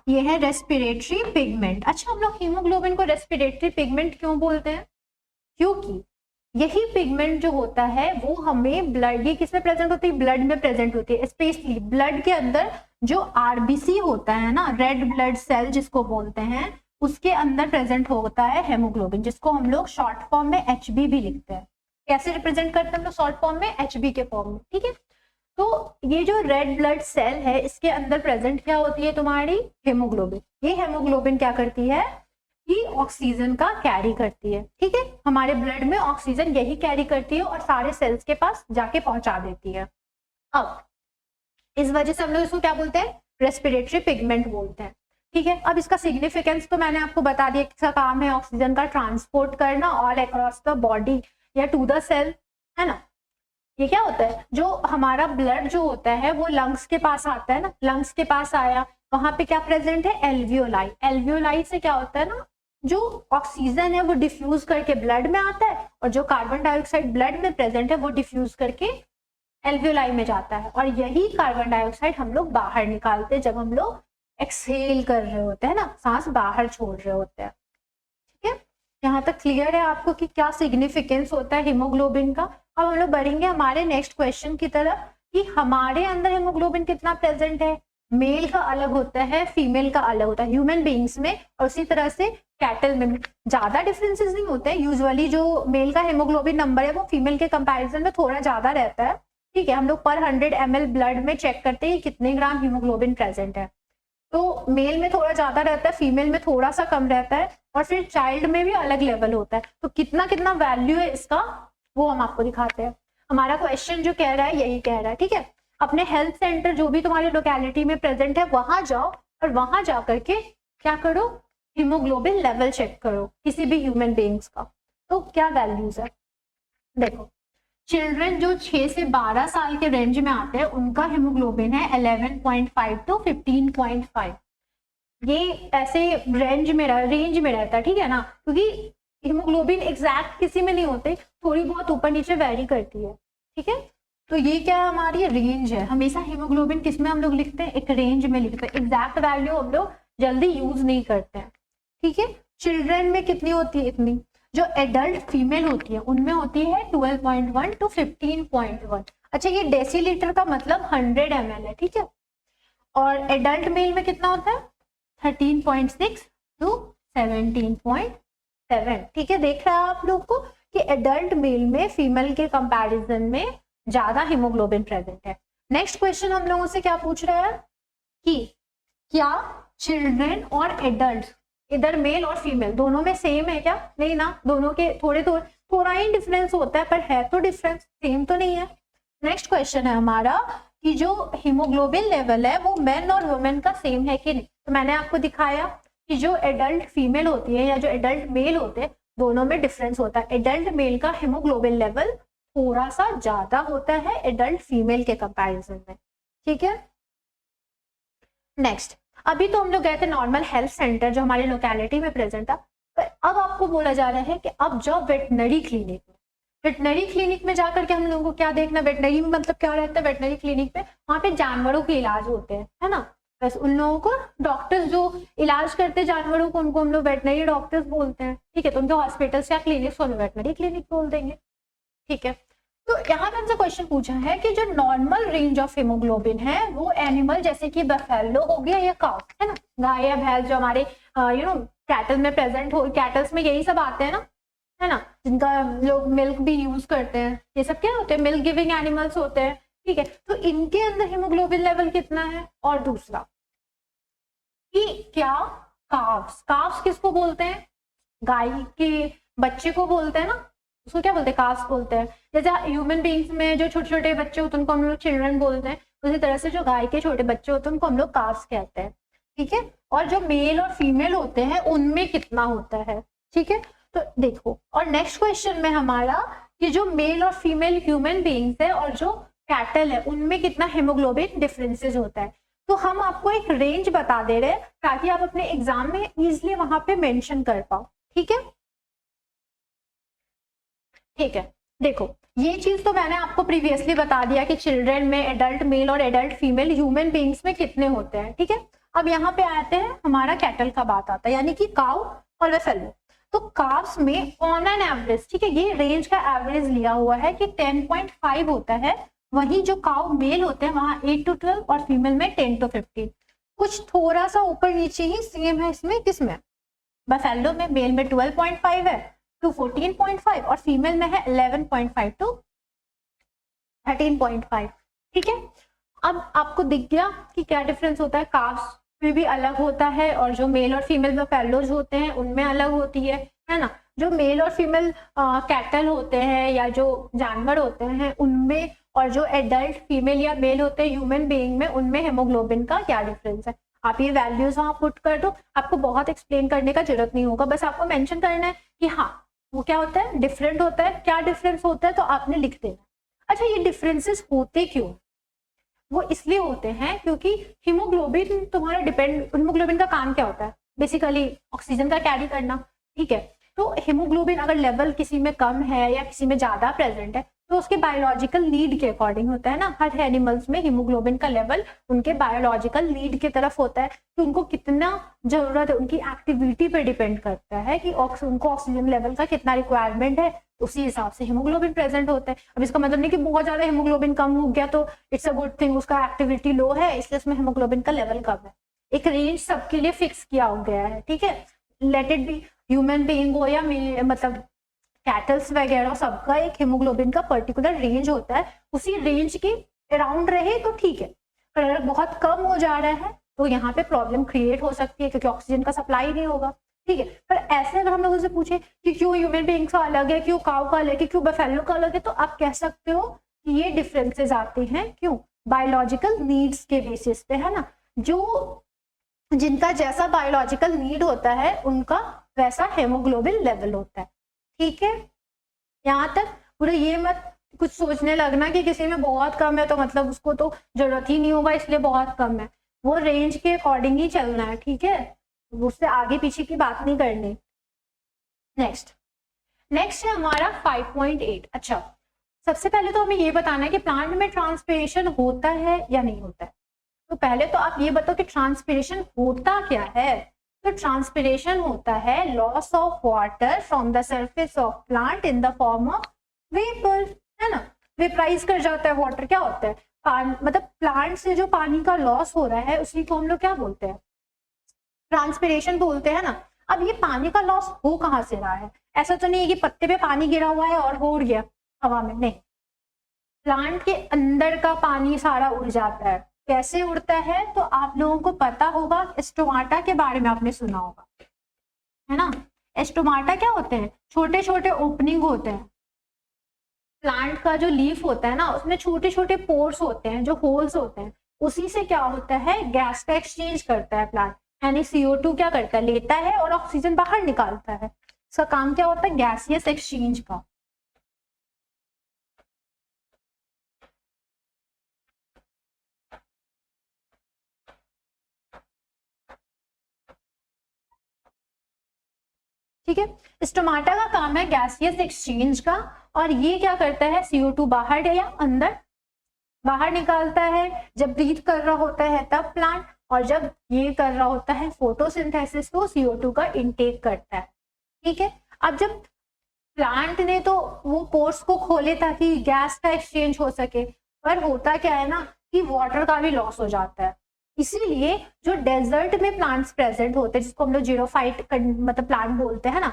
S1: ये है रेस्पिरेटरी पिगमेंट। अच्छा, हम लोग हीमोग्लोबिन को रेस्पिरेटरी पिगमेंट क्यों बोलते हैं? क्योंकि यही पिगमेंट जो होता है वो हमें ब्लड, ये किसमें प्रेजेंट होती है? ब्लड में प्रेजेंट होती है। स्पेशली ब्लड के अंदर जो आरबीसी होता है ना, रेड ब्लड सेल जिसको बोलते हैं, उसके अंदर प्रेजेंट होता है हेमोग्लोबिन, जिसको हम लोग शॉर्ट फॉर्म में एचबी भी लिखते हैं। कैसे रिप्रेजेंट करते हैं हम लोग शॉर्ट फॉर्म में? एचबी के फॉर्म में, ठीक है। तो ये जो रेड ब्लड सेल है इसके अंदर प्रेजेंट क्या होती है? तुम्हारी हेमोग्लोबिन। ये हेमोग्लोबिन क्या करती है कि ऑक्सीजन का कैरी करती है, ठीक है। हमारे ब्लड में ऑक्सीजन यही कैरी करती है और सारे सेल्स के पास जाके पहुंचा देती है। अब इस वजह से हम लोग इसको क्या बोलते हैं? रेस्पिरेटरी पिगमेंट बोलते हैं, ठीक है। अब इसका सिग्निफिकेंस तो मैंने आपको बता दिया, इसका काम है ऑक्सीजन का ट्रांसपोर्ट करना ऑल अक्रॉस द बॉडी या टू द सेल, है ना। ये क्या होता है? जो हमारा ब्लड जो होता है वो लंग्स के पास आता है ना, लंग्स के पास आया, वहां पे क्या प्रेजेंट है? एल्वियोलाई। एल्वियोलाई से क्या होता है ना, जो ऑक्सीजन है वो डिफ्यूज करके ब्लड में आता है और जो कार्बन डाइऑक्साइड ब्लड में प्रेजेंट है वो डिफ्यूज करके एल्वियोलाई में जाता है, और यही कार्बन डाइऑक्साइड हम लोग बाहर निकालते हैं जब हम लोग एक्सहेल कर रहे होते हैं ना, सांस बाहर छोड़ रहे होते हैं। ठीक है, यहाँ तक क्लियर है आपको कि क्या सिग्निफिकेंस होता है हीमोग्लोबिन का। अब हम लोग बढ़ेंगे हमारे नेक्स्ट क्वेश्चन की तरफ कि हमारे अंदर हीमोग्लोबिन कितना प्रेजेंट है। मेल का अलग होता है, फीमेल का अलग होता है ह्यूमन बीइंग्स में, और उसी तरह से कैटल में ज्यादा डिफरेंसेस नहीं होते हैं। यूजुअली जो मेल का हीमोग्लोबिन नंबर है वो फीमेल के कंपैरिजन में थोड़ा ज्यादा रहता है। ठीक है, हम लोग पर 100 ml ब्लड में चेक करते हैं कितने ग्राम हीमोग्लोबिन प्रेजेंट है, तो मेल में थोड़ा ज्यादा रहता है, फीमेल में थोड़ा सा कम रहता है, और फिर चाइल्ड में भी अलग लेवल होता है। तो कितना कितना वैल्यू है इसका वो हम आपको दिखाते हैं। हमारा क्वेश्चन जो कह रहा है यही कह रहा है। ठीक है, अपने हेल्थ सेंटर जो भी तुम्हारे लोकेलिटी में प्रेजेंट है वहां जाओ, और वहां जा करके क्या करो, हीमोग्लोबिन लेवल चेक करो किसी भी ह्यूमन बीइंग्स का। तो क्या वैल्यूज है देखो, चिल्ड्रन जो 6 से 12 साल के रेंज में आते हैं उनका हीमोग्लोबिन है 11.5 टू 15.5। ये ऐसे रेंज में रहता है। ठीक है ना, क्योंकि हीमोग्लोबिन एग्जैक्ट किसी में नहीं होते, थोड़ी बहुत ऊपर नीचे वेरी करती है। ठीक है, तो ये क्या हमारी रेंज है। हमेशा हीमोग्लोबिन किस में हम लोग लिखते हैं, एक रेंज में लिखते हैं। एग्जैक्ट वैल्यू हम लोग जल्दी यूज नहीं करते हैं। ठीक है, चिल्ड्रन में कितनी होती है, इतनी। जो एडल्ट फीमेल होती है उनमें होती है 12.1 टू 15.1। अच्छा, ये डेसीलीटर का मतलब 100 ml है। ठीक है, और एडल्ट मेल में कितना होता है 13.6 टू 17.7। ठीक है, देख रहे हैं आप लोग को कि एडल्ट मेल में फीमेल के कंपैरिजन में ज्यादा हीमोग्लोबिन प्रेजेंट है। नेक्स्ट क्वेश्चन हम लोगों से क्या पूछ रहा है कि क्या चिल्ड्रन और एडल्ट, इधर मेल और फीमेल दोनों में सेम है क्या? नहीं ना, दोनों के थोड़ा ही डिफरेंस होता है, पर है तो डिफरेंस, सेम तो नहीं है। नेक्स्ट क्वेश्चन है हमारा कि जो हीमोग्लोबिन लेवल है वो मेन और वुमेन का सेम है कि नहीं। तो मैंने आपको दिखाया कि जो एडल्ट फीमेल होती है या जो एडल्ट मेल होते हैं दोनों में डिफरेंस होता है। एडल्ट मेल का हीमोग्लोबिन लेवल थोड़ा सा ज्यादा होता है एडल्ट फीमेल के कंपैरिजन में। ठीक है, नेक्स्ट, अभी तो हम लोग गए थे नॉर्मल हेल्थ सेंटर जो हमारी लोकेलिटी में प्रेजेंट था, पर अब आपको बोला जा रहा है कि अब जाओ वेटनरी क्लिनिक में। वेटनरी क्लिनिक में जाकर के हम लोगों को क्या देखना, वेटनरी में मतलब क्या रहता है, वेटनरी क्लिनिक में वहां पे जानवरों के इलाज होते हैं, है ना। बस उन लोगों को डॉक्टर्स जो इलाज करते हैं जानवरों को उनको हम लोग वेटनरी डॉक्टर्स बोलते हैं। ठीक है, तो उनके हॉस्पिटल्स या क्लिनिक्स को हम वेटनरी क्लिनिक बोल देंगे। ठीक है, तो यहाँ पे हमसे क्वेश्चन पूछा है कि जो नॉर्मल रेंज ऑफ हीमोग्लोबिन है वो एनिमल जैसे कि बफेलो हो गया या काउ, है ना, गाय या भैंस जो हमारे कैटल में प्रेजेंट हो, कैटल्स में यही सब आते हैं ना, है ना, जिनका लोग मिल्क भी यूज करते हैं, ये सब क्या होते हैं, मिल्क गिविंग एनिमल्स होते हैं। ठीक है, तो इनके अंदर हीमोग्लोबिन लेवल कितना है। और दूसरा कि क्या काव्स किसको बोलते हैं, गाय के बच्चे को बोलते हैं ना, उसको क्या बोलते हैं, काव्स बोलते हैं। जैसे ह्यूमन बीइंग्स में जो छोटे छोटे बच्चे होते हैं उनको हम लोग चिल्ड्रन बोलते हैं, उसी तरह से जो गाय के छोटे बच्चे होते हैं उनको हम लोग काव्स कहते हैं। ठीक है, और जो मेल और फीमेल होते हैं उनमें कितना होता है। ठीक है, तो देखो, और नेक्स्ट क्वेश्चन में हमारा कि जो मेल और फीमेल ह्यूमन बीइंग्स है और जो कैटल है उनमें कितना हीमोग्लोबिन डिफरेंसेस होता है। तो हम आपको एक रेंज बता दे रहे हैं ताकि आप अपने एग्जाम में इजिली वहां पे मेंशन कर पाओ। ठीक है, ठीक है, देखो ये चीज तो मैंने आपको प्रीवियसली बता दिया कि चिल्ड्रन में एडल्ट मेल और एडल्ट फीमेल ह्यूमन बीइंग्स में कितने होते हैं। ठीक है, अब यहाँ पे आते हैं हमारा कैटल का बात आता है, यानी कि काउ और वेफेलो। तो काव्स में ऑन एन एवरेज, ठीक है, ये रेंज का एवरेज लिया हुआ है कि 10.5 होता है, वहीं जो काउ मेल होते हैं वहां 8 to 12 और फीमेल में 10 to 15। कुछ थोड़ा सा ऊपर नीचे ही सेम है इसमें, किसमें, बफेलो में मेल में 12.5 है टू 14.5 और फीमेल में है 11.5 टू 13.5। ठीक है, अब आपको दिख गया कि क्या डिफरेंस होता है, काव्स में भी अलग होता है और जो मेल और फीमेल बफेलोज होते हैं उनमें अलग होती है ना। जो मेल और फीमेल कैटल होते हैं या जो जानवर होते हैं उनमें, और जो एडल्ट फीमेल या मेल होते हैं ह्यूमन बीइंग में, उनमें हेमोग्लोबिन का क्या डिफरेंस है। आप ये वैल्यूज वहां पुट कर दो, आपको बहुत एक्सप्लेन करने का जरूरत नहीं होगा, बस आपको मेंशन करना है कि हाँ वो क्या होता है, डिफरेंट होता है, क्या डिफरेंस होता है, तो आपने लिख देना। अच्छा, ये डिफरेंसेस होते क्यों, वो इसलिए होते हैं क्योंकि हीमोग्लोबिन तुम्हारा हीमोग्लोबिन का काम क्या होता है, बेसिकली ऑक्सीजन का कैरी करना। ठीक है, तो हीमोग्लोबिन अगर लेवल किसी में कम है या किसी में ज्यादा प्रेजेंट है तो उसके बायोलॉजिकल नीड के अकॉर्डिंग होता है ना। हर एनिमल्स में हीमोग्लोबिन का लेवल उनके बायोलॉजिकल नीड की तरफ होता है कि उनको कितना जरूरत है, उनकी एक्टिविटी पे डिपेंड करता है कि उनको ऑक्सीजन लेवल का कितना रिक्वायरमेंट है, उसी हिसाब से हीमोग्लोबिन प्रेजेंट होता है। अब इसका मतलब नहीं कि बहुत ज्यादा हीमोग्लोबिन कम हो गया तो इट्स अ गुड थिंग, उसका एक्टिविटी लो है इसलिए उसमें हीमोग्लोबिन का लेवल कम है। एक रेंज सबके लिए फिक्स किया गया है, ठीक है। Let it be human being हो या मतलब कैटल्स वगैरह, सबका एक हीमोग्लोबिन का पर्टिकुलर रेंज होता है, उसी रेंज के अराउंड रहे तो ठीक है। पर अगर बहुत कम हो जा रहा है तो यहाँ पे प्रॉब्लम क्रिएट हो सकती है क्योंकि ऑक्सीजन का सप्लाई नहीं होगा, ठीक है। पर ऐसे अगर हम लोगों से पूछे कि क्यों ह्यूमन बीइंग्स का अलग है, क्यों काऊ का अलग है, क्यों बफेलो का अलग है, तो आप कह सकते हो कि ये डिफरेंसेस आते हैं क्यों, बायोलॉजिकल नीड्स के बेसिस पे, है ना। जो जिनका जैसा बायोलॉजिकल नीड होता है उनका वैसा हेमोग्लोबिन लेवल होता है, ठीक है। यहाँ तक पूरा ये मत कुछ सोचने लगना कि किसी में बहुत कम है तो मतलब उसको तो जरूरत ही नहीं होगा इसलिए बहुत कम है, वो रेंज के अकॉर्डिंग ही चलना है, ठीक है। उससे आगे पीछे की बात नहीं करनी। नेक्स्ट है हमारा 5.8। अच्छा, सबसे पहले तो हमें ये बताना है कि प्लांट में ट्रांसपिरेशन होता है या नहीं होता है। तो पहले तो आप ये बताओ कि ट्रांसपिरेशन होता क्या है। तो ट्रांसपिरेशन होता है loss of water from the surface of plant in the form of vapour, है ना। वेपराइज कर जाता है वाटर, क्या होता है मतलब प्लांट से जो पानी का लॉस हो रहा है उसी को हम लोग क्या बोलते हैं, ट्रांसपिरेशन बोलते हैं ना। अब ये पानी का लॉस हो कहाँ से रहा है, ऐसा तो नहीं है कि पत्ते पे पानी गिरा हुआ है और हो गया हवा में, नहीं। प्लांट के अंदर का पानी सारा उड़ जाता है। कैसे उड़ता है तो आप लोगों को पता होगा, स्टोमाटा के बारे में आपने सुना होगा, है ना। स्टोमाटा क्या होते हैं, छोटे छोटे ओपनिंग होते हैं। प्लांट का जो लीफ होता है ना उसमें छोटे छोटे पोर्स होते हैं, जो होल्स होते हैं, उसी से क्या होता है गैस का एक्सचेंज करता है प्लांट, यानी CO2 क्या करता है, लेता है और ऑक्सीजन बाहर निकालता है। इसका काम क्या होता है, गैसियस एक्सचेंज का। ठीक है, स्टोमाटा का काम है गैसियस एक्सचेंज का, और ये क्या करता है CO2 बाहर या अंदर बाहर निकालता है जब ब्रीथ कर रहा होता है तब प्लांट, और जब ये कर रहा होता है फोटोसिंथेसिस तो CO2 का इनटेक करता है, ठीक है। अब जब प्लांट ने तो वो पोर्स को खोले ताकि गैस का एक्सचेंज हो सके, पर होता क्या है ना कि वाटर का भी लॉस हो जाता है। इसीलिए जो डेजर्ट में प्लांट्स प्रेजेंट होते हैं जिसको हम लोग जीरोफाइट मतलब प्लांट बोलते हैं ना,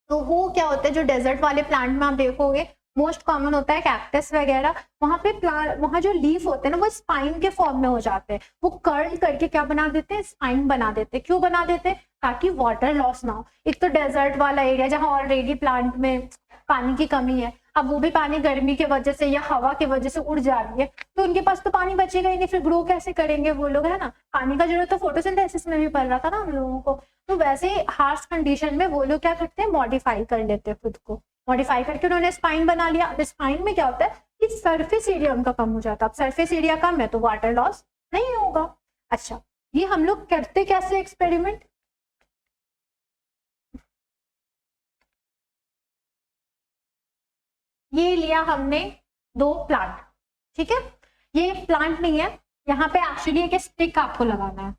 S1: तो वो क्या होता है जो डेजर्ट वाले प्लांट में आप देखोगे मोस्ट कॉमन होता है कैक्टस वगैरह, वहां पे वहां जो लीफ होते हैं ना वो स्पाइन के फॉर्म में हो जाते हैं, वो कर्ल करके क्या बना देते हैं, स्पाइन बना देते हैं। क्यों बना देते हैं, ताकि वाटर लॉस ना हो। एक तो डेजर्ट वाला एरिया जहाँ ऑलरेडी प्लांट में पानी की कमी है, अब वो भी पानी गर्मी की वजह से या हवा की वजह से उड़ जा रही है, तो उनके पास तो पानी बचेगा ही नहीं, फिर ग्रो कैसे करेंगे वो लोग, है ना। पानी का जरूरत तो फोटोसिंथेसिस में भी पड़ रहा था ना हम लोगों को। तो वैसे हार्श कंडीशन में वो लोग क्या करते हैं, मॉडिफाई कर लेते हैं खुद को, मॉडिफाई करके उन्होंने स्पाइन बना लिया। अब स्पाइन में क्या होता है कि सरफेस एरिया उनका कम हो जाता है। अब सरफेस एरिया कम है तो वाटर लॉस नहीं होगा। अच्छा, ये हम लोग करते कैसे एक्सपेरिमेंट, ये लिया हमने 2 प्लांट, ठीक है। ये प्लांट नहीं है, यहाँ पे एक्चुअली एक स्टिक आपको लगाना है,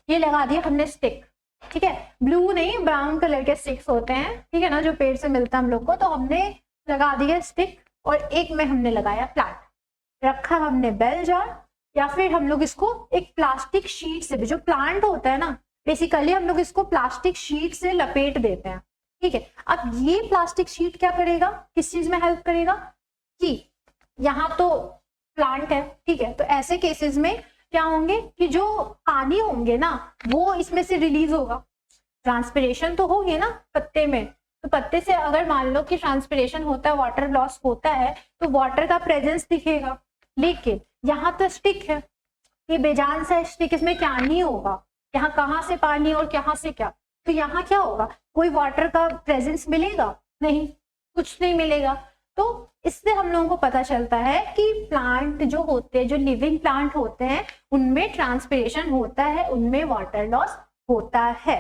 S1: ये लगा दिया हमने स्टिक, ठीक है। ब्लू नहीं ब्राउन कलर के स्टिक्स होते हैं, ठीक है ना, जो पेड़ से मिलता है हम लोग को। तो हमने लगा दिया स्टिक और एक में हमने लगाया प्लांट, रखा हमने बेल जार, या फिर हम लोग इसको एक प्लास्टिक शीट से भी, जो प्लांट होता है ना बेसिकली हम लोग इसको प्लास्टिक शीट से लपेट देते हैं, ठीक है। अब ये प्लास्टिक शीट क्या करेगा, किस चीज में हेल्प करेगा कि यहाँ तो प्लांट है, ठीक है, तो ऐसे केसेस में क्या होंगे कि जो पानी होंगे ना वो इसमें से रिलीज होगा, ट्रांसपिरेशन तो होगी ना पत्ते में, तो पत्ते से अगर मान लो कि ट्रांसपिरेशन होता है, वाटर लॉस होता है, तो वाटर का प्रेजेंस दिखेगा। लेकिन यहाँ तो स्टिक है, ये बेजान सा स्टिक, इसमें क्या नहीं होगा, यहाँ कहाँ से पानी और कहाँ से क्या, तो यहाँ क्या होगा, कोई वाटर का प्रेजेंस मिलेगा नहीं, कुछ नहीं मिलेगा। तो इससे हम लोगों को पता चलता है कि प्लांट जो होते हैं, जो लिविंग प्लांट होते हैं, उनमें ट्रांसपिरेशन होता है, उनमें वाटर लॉस होता है,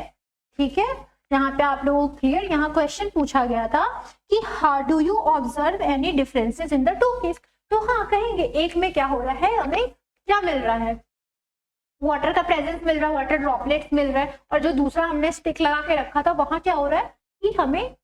S1: ठीक है। यहाँ पे आप लोगों को क्लियर, यहाँ क्वेश्चन पूछा गया था कि how do you observe any differences in the to case. तो हाँ कहेंगे एक में क्या हो रहा है, हमें क्या मिल रहा है, वाटर का प्रेजेंस मिल रहा है, वाटर ड्रॉपलेट्स मिल रहा है, और जो दूसरा हमने स्टिक लगा के रखा था वहां क्या हो रहा है कि हमें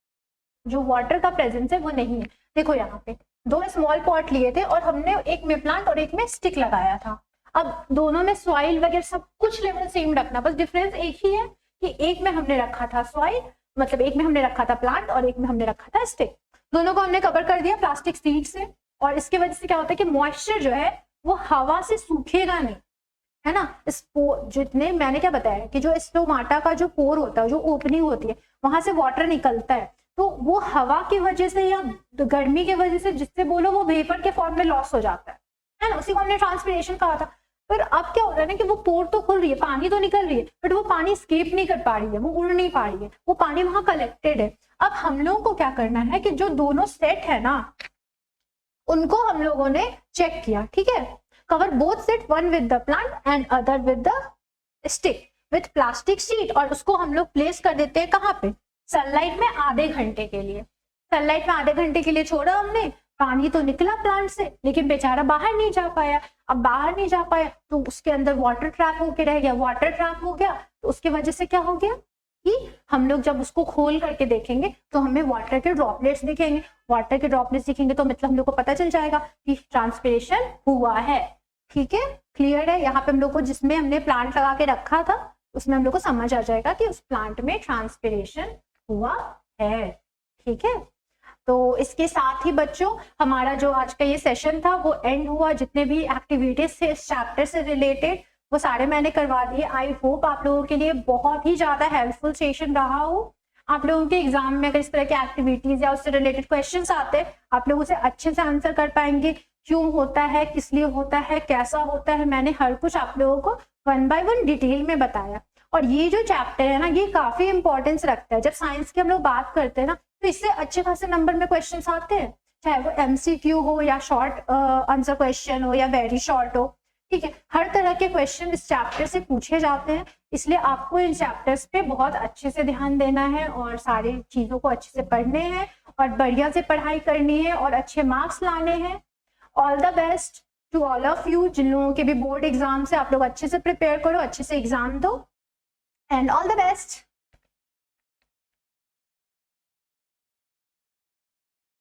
S1: जो वाटर का प्रेजेंस है वो नहीं है। देखो यहाँ पे दो स्मॉल पॉट लिए थे और हमने एक में प्लांट और एक में स्टिक लगाया था। अब दोनों में सॉइल वगैरह सब कुछ लेवल सेम रखना, बस डिफरेंस एक ही है कि एक में हमने रखा था सॉइल, मतलब एक में हमने रखा था प्लांट और एक में हमने रखा था स्टिक। दोनों को हमने कवर कर दिया प्लास्टिक शीट से, और इसके वजह से क्या होता है कि मॉइस्चर जो है वो हवा से सूखेगा नहीं, है ना। इस जितने मैंने क्या बताया कि जो स्टोमाटा का जो पोर होता है, जो ओपनिंग होती है, वहां से वाटर निकलता है, तो वो हवा की वजह से या गर्मी की वजह से, जिससे बोलो वो वेपर के फॉर्म में लॉस हो जाता है ना। उसी को हमने ट्रांसपीरेशन कहा था। पर अब क्या हो रहा है ना कि वो पोर तो खुल रही है, पानी तो निकल रही है, बट वो पानी स्केप नहीं कर पा रही है, वो उड़ नहीं पा रही है, वो पानी वहां कलेक्टेड है। अब हम लोगों को क्या करना है कि जो दोनों सेट है ना उनको हम लोगों ने चेक किया, ठीक है। Cover both set, one with the plant and other with the stick with plastic sheet, और उसको हम लोग प्लेस कर देते हैं कहाँ पे, सनलाइट में आधे घंटे के लिए। सनलाइट में आधे घंटे के लिए छोड़ा हमने, पानी तो निकला प्लांट से लेकिन बेचारा बाहर नहीं जा पाया। अब बाहर नहीं जा पाया तो उसके अंदर वाटर ट्रैप होके रह गया, वाटर ट्रैप हो गया तो उसकी वजह से क्या हो गया कि हम लोग जब उसको खोल करके देखेंगे तो हमें वाटर के ड्रॉपलेट्स दिखेंगे। वाटर के ड्रॉपलेट्स दिखेंगे तो मतलब हम लोग को पता चल जाएगा कि ट्रांसपिरेशन हुआ है, ठीक है, क्लियर है। यहाँ पे हम लोग को जिसमें हमने प्लांट लगा के रखा था उसमें हम लोग को समझ आ जाएगा कि उस प्लांट में ट्रांसपिरेशन हुआ है, ठीक है। तो इसके साथ ही बच्चों हमारा जो आज का ये सेशन था वो एंड हुआ। जितने भी एक्टिविटीज थे इस चैप्टर से रिलेटेड वो सारे मैंने करवा दिए। आई होप आप लोगों के लिए बहुत ही ज्यादा हेल्पफुल सेशन रहा हो। आप लोगों के एग्जाम में अगर इस तरह के एक्टिविटीज या उससे रिलेटेड क्वेश्चंस आते हैं आप लोग उसे अच्छे से आंसर कर पाएंगे। क्यों होता है, किस लिए होता है, कैसा होता है, मैंने हर कुछ आप लोगों को 1 बाय 1 डिटेल में बताया। और ये जो चैप्टर है ना ये काफी इंपॉर्टेंस रखता है। जब साइंस की हम लोग बात करते हैं ना तो इससे अच्छे खासे नंबर में क्वेश्चंस आते हैं, चाहे वो MCQ हो या शॉर्ट आंसर क्वेश्चन हो या वेरी शॉर्ट हो, ठीक है। हर तरह के क्वेश्चन इस चैप्टर से पूछे जाते हैं, इसलिए आपको इन चैप्टर्स पे बहुत अच्छे से ध्यान देना है और सारी चीजों को अच्छे से पढ़ने हैं और बढ़िया से पढ़ाई करनी है और अच्छे मार्क्स लाने हैं। All the best to all of you. जिन लोगों के भी बोर्ड एग्जाम से आप लोग अच्छे से प्रिपेयर करो, अच्छे से एग्जाम दो, एंड ऑल द बेस्ट।